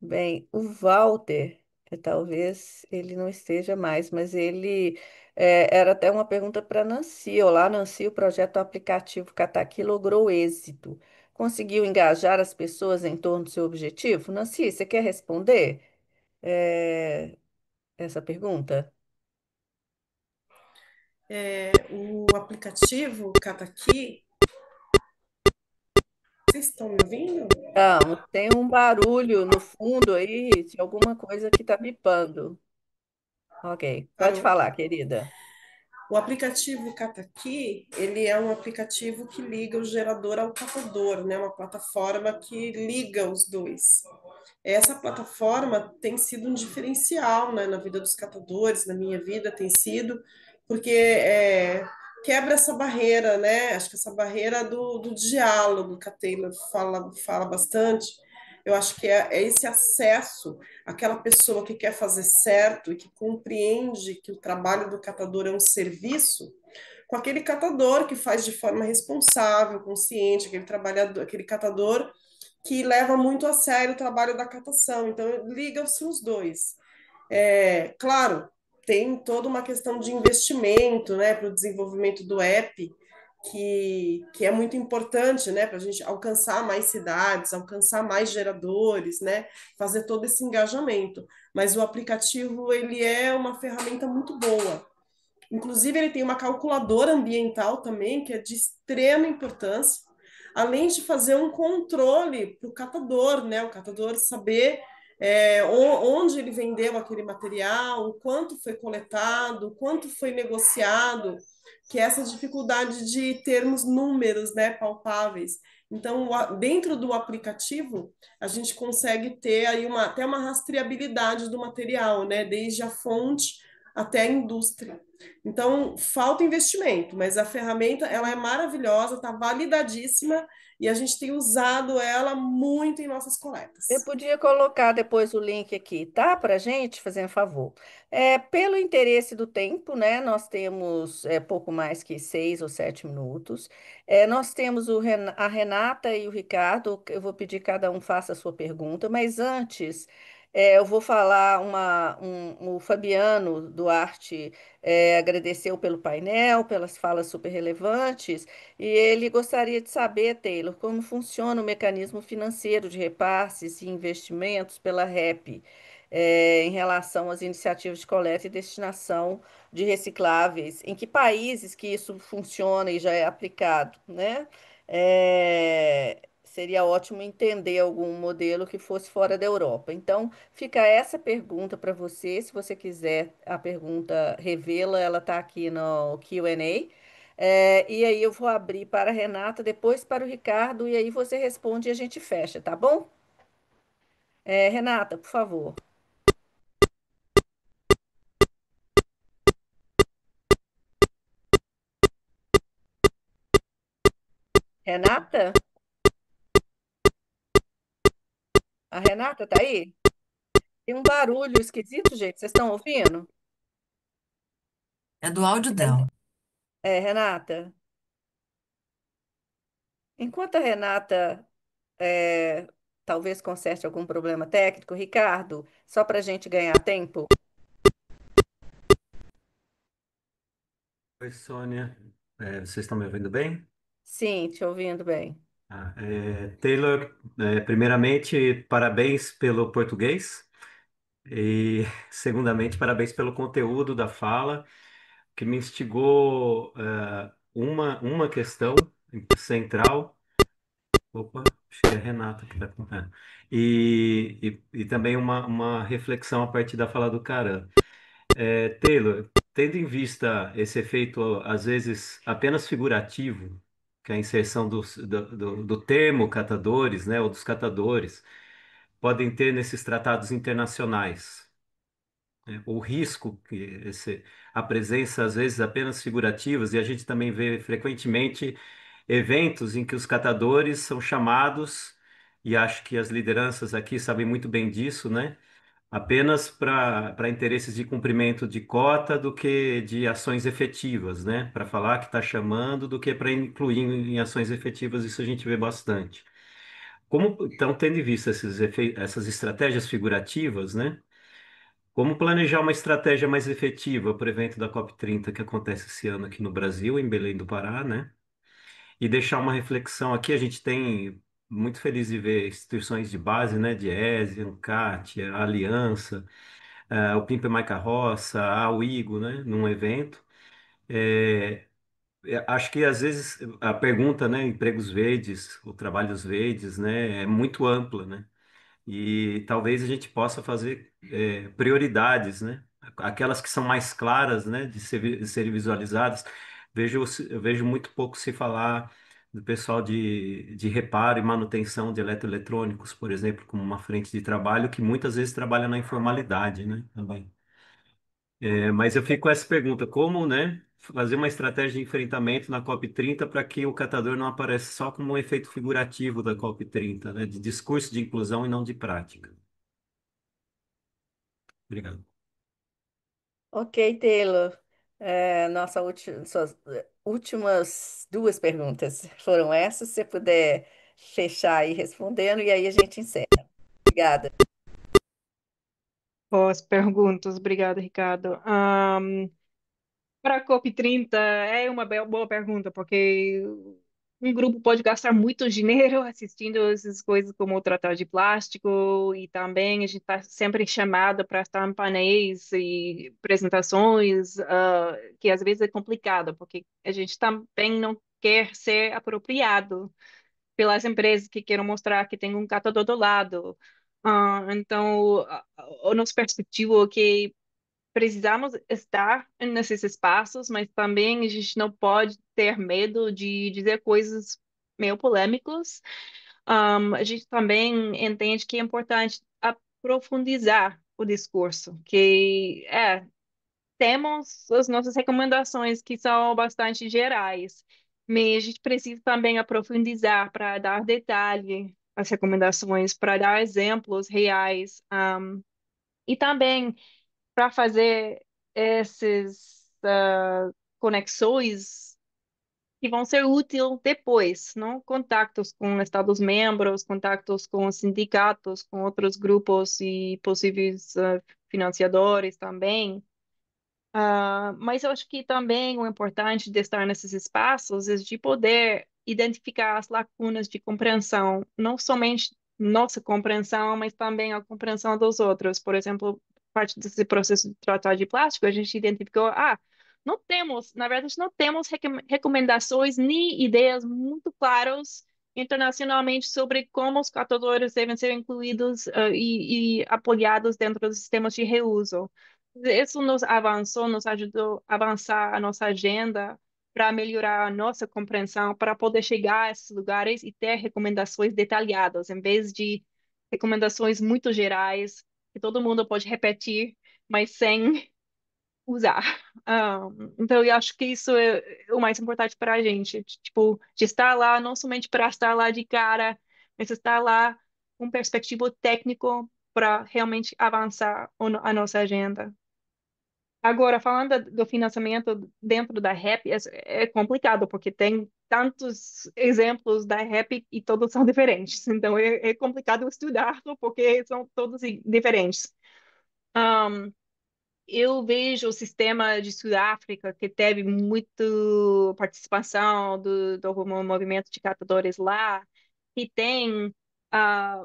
Bem, o Walter, talvez ele não esteja mais, mas ele era até uma pergunta para Nancy. Olá, Nancy, o projeto aplicativo Cataqui logrou êxito. Conseguiu engajar as pessoas em torno do seu objetivo? Nancy, você quer responder? É, essa pergunta? O aplicativo Cataqui, vocês estão me ouvindo? Não, tem um barulho no fundo aí de alguma coisa que está bipando. Ok, pode Parou. falar, querida. O aplicativo Cataqui, ele é um aplicativo que liga o gerador ao catador, né? Uma plataforma que liga os dois. Essa plataforma tem sido um diferencial, né, na vida dos catadores, na minha vida tem sido, porque quebra essa barreira, né? Acho que essa barreira do diálogo que a Taylor fala bastante. Eu acho que é esse acesso àquela pessoa que quer fazer certo e que compreende que o trabalho do catador é um serviço, com aquele catador que faz de forma responsável, consciente, aquele trabalhador, aquele catador que leva muito a sério o trabalho da catação. Então, ligam-se os dois. Claro, tem toda uma questão de investimento, né, para o desenvolvimento do app, que é muito importante, né, para a gente alcançar mais cidades, alcançar mais geradores, né, fazer todo esse engajamento. Mas o aplicativo, ele é uma ferramenta muito boa. Inclusive, ele tem uma calculadora ambiental também, que é de extrema importância, além de fazer um controle para o catador, né? O catador saber onde ele vendeu aquele material, o quanto foi coletado, o quanto foi negociado, que é essa dificuldade de termos números, né, palpáveis. Então, dentro do aplicativo, a gente consegue ter aí até uma rastreabilidade do material, né, desde a fonte até a indústria. Então, falta investimento, mas a ferramenta ela é maravilhosa, está validadíssima e a gente tem usado ela muito em nossas Eu coletas. podia colocar depois o link aqui, tá? Para gente, fazendo favor. Pelo interesse do tempo, né? Nós temos pouco mais que 6 ou 7 minutos. Nós temos a Renata e o Ricardo. Eu vou pedir que cada um faça a sua pergunta, mas antes eu vou falar o Fabiano Duarte agradeceu pelo painel, pelas falas super relevantes. E ele gostaria de saber, Taylor, como funciona o mecanismo financeiro de repasses e investimentos pela REP, em relação às iniciativas de coleta e destinação de recicláveis. Em que países que isso funciona e já é aplicado, né? Seria ótimo entender algum modelo que fosse fora da Europa. Então, fica essa pergunta para você. Se você quiser a pergunta, revê-la, ela está aqui no Q&A. E aí eu vou abrir para a Renata, depois para o Ricardo, e aí você responde e a gente fecha, tá bom? Renata, por favor. Renata? A Renata tá aí? Tem um barulho esquisito, gente. Vocês estão ouvindo? É do áudio dela. Renata, enquanto a Renata é, talvez conserte algum problema técnico, Ricardo, só para a gente ganhar tempo. Oi, Sônia. Vocês estão me ouvindo bem? Sim, te ouvindo bem. Taylor, primeiramente, parabéns pelo português e, segundamente, parabéns pelo conteúdo da fala, que me instigou uma questão central. Opa, acho que é a Renata que está contando. E também uma reflexão a partir da fala do Caran. Taylor, tendo em vista esse efeito, às vezes, apenas figurativo, que é a inserção do termo catadores, né, ou dos catadores, podem ter nesses tratados internacionais, né, o risco que a presença, às vezes, apenas figurativas, e a gente também vê frequentemente eventos em que os catadores são chamados, e acho que as lideranças aqui sabem muito bem disso, né? Apenas para interesses de cumprimento de cota do que de ações efetivas, né? Para falar que está chamando do que para incluir em ações efetivas, isso a gente vê bastante. Então, tendo em vista essas estratégias figurativas, né? Como planejar uma estratégia mais efetiva para o evento da COP30 que acontece esse ano aqui no Brasil, em Belém do Pará, né? E deixar uma reflexão aqui, a gente tem muito feliz de ver instituições de base, né? Diese, ANCAT, a Aliança, o Pimpa My Carroça, a Wigo, né, num evento. É, acho que às vezes a pergunta, né, empregos verdes, o trabalhos verdes, né, é muito ampla, né? E talvez a gente possa fazer prioridades, né? Aquelas que são mais claras, né, de serem visualizadas. Eu vejo muito pouco se falar do pessoal de reparo e manutenção de eletroeletrônicos, por exemplo, como uma frente de trabalho que muitas vezes trabalha na informalidade, né, também. Mas eu fico com essa pergunta, como, né, fazer uma estratégia de enfrentamento na COP30 para que o catador não apareça só como um efeito figurativo da COP30, né, de discurso de inclusão e não de prática. Obrigado. Ok, Taylor. Suas últimas duas perguntas foram essas. Se você puder fechar aí respondendo, e aí a gente encerra. Obrigada. Boas perguntas, obrigada, Ricardo. Para a COP30 é uma boa pergunta, porque um grupo pode gastar muito dinheiro assistindo essas coisas como o Tratado de Plástico, e também a gente está sempre chamado para estar em painéis e apresentações, que às vezes é complicado, porque a gente também não quer ser apropriado pelas empresas que queiram mostrar que tem um catador do lado. Então, a nossa perspectiva é que precisamos estar nesses espaços, mas também a gente não pode ter medo de dizer coisas meio polêmicas. A gente também entende que é importante aprofundizar o discurso, que temos as nossas recomendações que são bastante gerais, mas a gente precisa também aprofundizar para dar detalhe às recomendações, para dar exemplos reais, e também para fazer essas conexões que vão ser úteis depois, não? Contatos com Estados-membros, contatos com sindicatos, com outros grupos e possíveis financiadores também. Mas eu acho que também o importante de estar nesses espaços é de poder identificar as lacunas de compreensão, não somente nossa compreensão, mas também a compreensão dos outros. Por exemplo, parte desse processo de tratado de plástico, a gente identificou, não temos, na verdade, não temos recomendações nem ideias muito claras internacionalmente sobre como os catadores devem ser incluídos, e apoiados dentro dos sistemas de reuso. Isso nos avançou, nos ajudou a avançar a nossa agenda para melhorar a nossa compreensão, para poder chegar a esses lugares e ter recomendações detalhadas, em vez de recomendações muito gerais, que todo mundo pode repetir, mas sem usar. Ah, então, eu acho que isso é o mais importante para a gente, tipo, de estar lá, não somente para estar lá de cara, mas estar lá com perspectiva técnica para realmente avançar a nossa agenda. Agora, falando do financiamento dentro da REP, é complicado, porque tem tantos exemplos da REP e todos são diferentes. Então, é complicado estudar, porque são todos diferentes. Eu vejo o sistema de Sudáfrica, que teve muita participação do movimento de catadores lá, que tem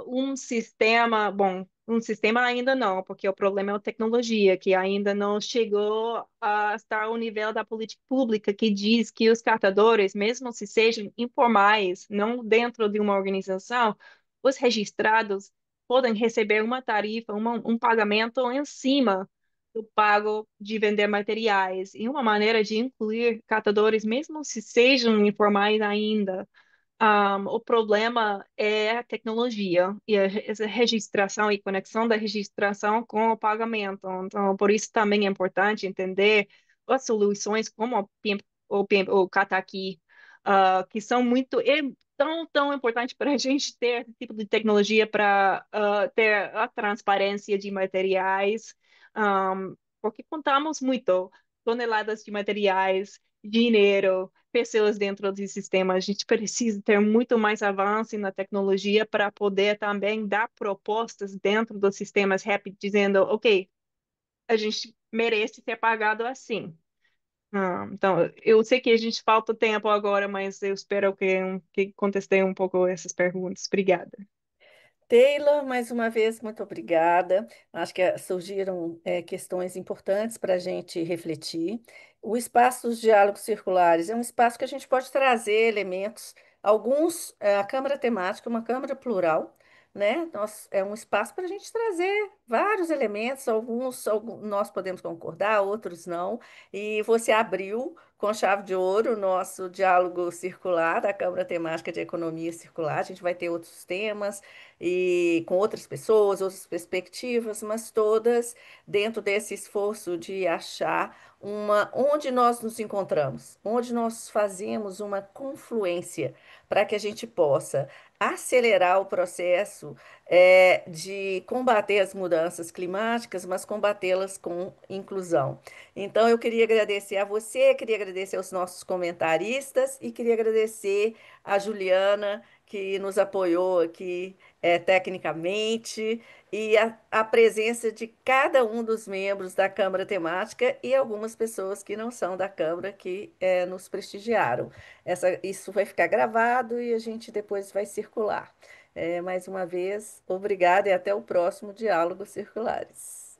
um sistema, bom, um sistema ainda não, porque o problema é a tecnologia, que ainda não chegou a estar ao nível da política pública, que diz que os catadores, mesmo se sejam informais, não dentro de uma organização, os registrados podem receber uma tarifa, um pagamento em cima do pago de vender materiais, e uma maneira de incluir catadores, mesmo se sejam informais ainda. O problema é a tecnologia e essa registração e conexão da registração com o pagamento. Então, por isso também é importante entender as soluções como o Kataki, que são tão importante para a gente ter esse tipo de tecnologia para ter a transparência de materiais, porque contamos muito toneladas de materiais, dinheiro, pessoas dentro do sistema. A gente precisa ter muito mais avanço na tecnologia para poder também dar propostas dentro dos sistemas RAP, dizendo, ok, a gente merece ser pagado assim. Então, eu sei que a gente falta tempo agora, mas eu espero que contestei um pouco essas perguntas. Obrigada. Taylor, mais uma vez, muito obrigada. Acho que surgiram questões importantes para a gente refletir. O espaço dos diálogos circulares é um espaço que a gente pode trazer elementos, alguns, a Câmara Temática, uma Câmara plural, né? É um espaço para a gente trazer vários elementos, nós podemos concordar, outros não. E você abriu com chave de ouro o nosso diálogo circular da Câmara Temática de Economia Circular. A gente vai ter outros temas e com outras pessoas, outras perspectivas, mas todas dentro desse esforço de achar onde nós nos encontramos, onde nós fazemos uma confluência para que a gente possa acelerar o processo de combater as mudanças climáticas, mas combatê-las com inclusão. Então, eu queria agradecer a você, queria agradecer aos nossos comentaristas e queria agradecer a Juliana, que nos apoiou aqui tecnicamente, e a presença de cada um dos membros da Câmara Temática e algumas pessoas que não são da Câmara que nos prestigiaram. Isso vai ficar gravado e a gente depois vai circular. Mais uma vez, obrigada e até o próximo Diálogos Circulares.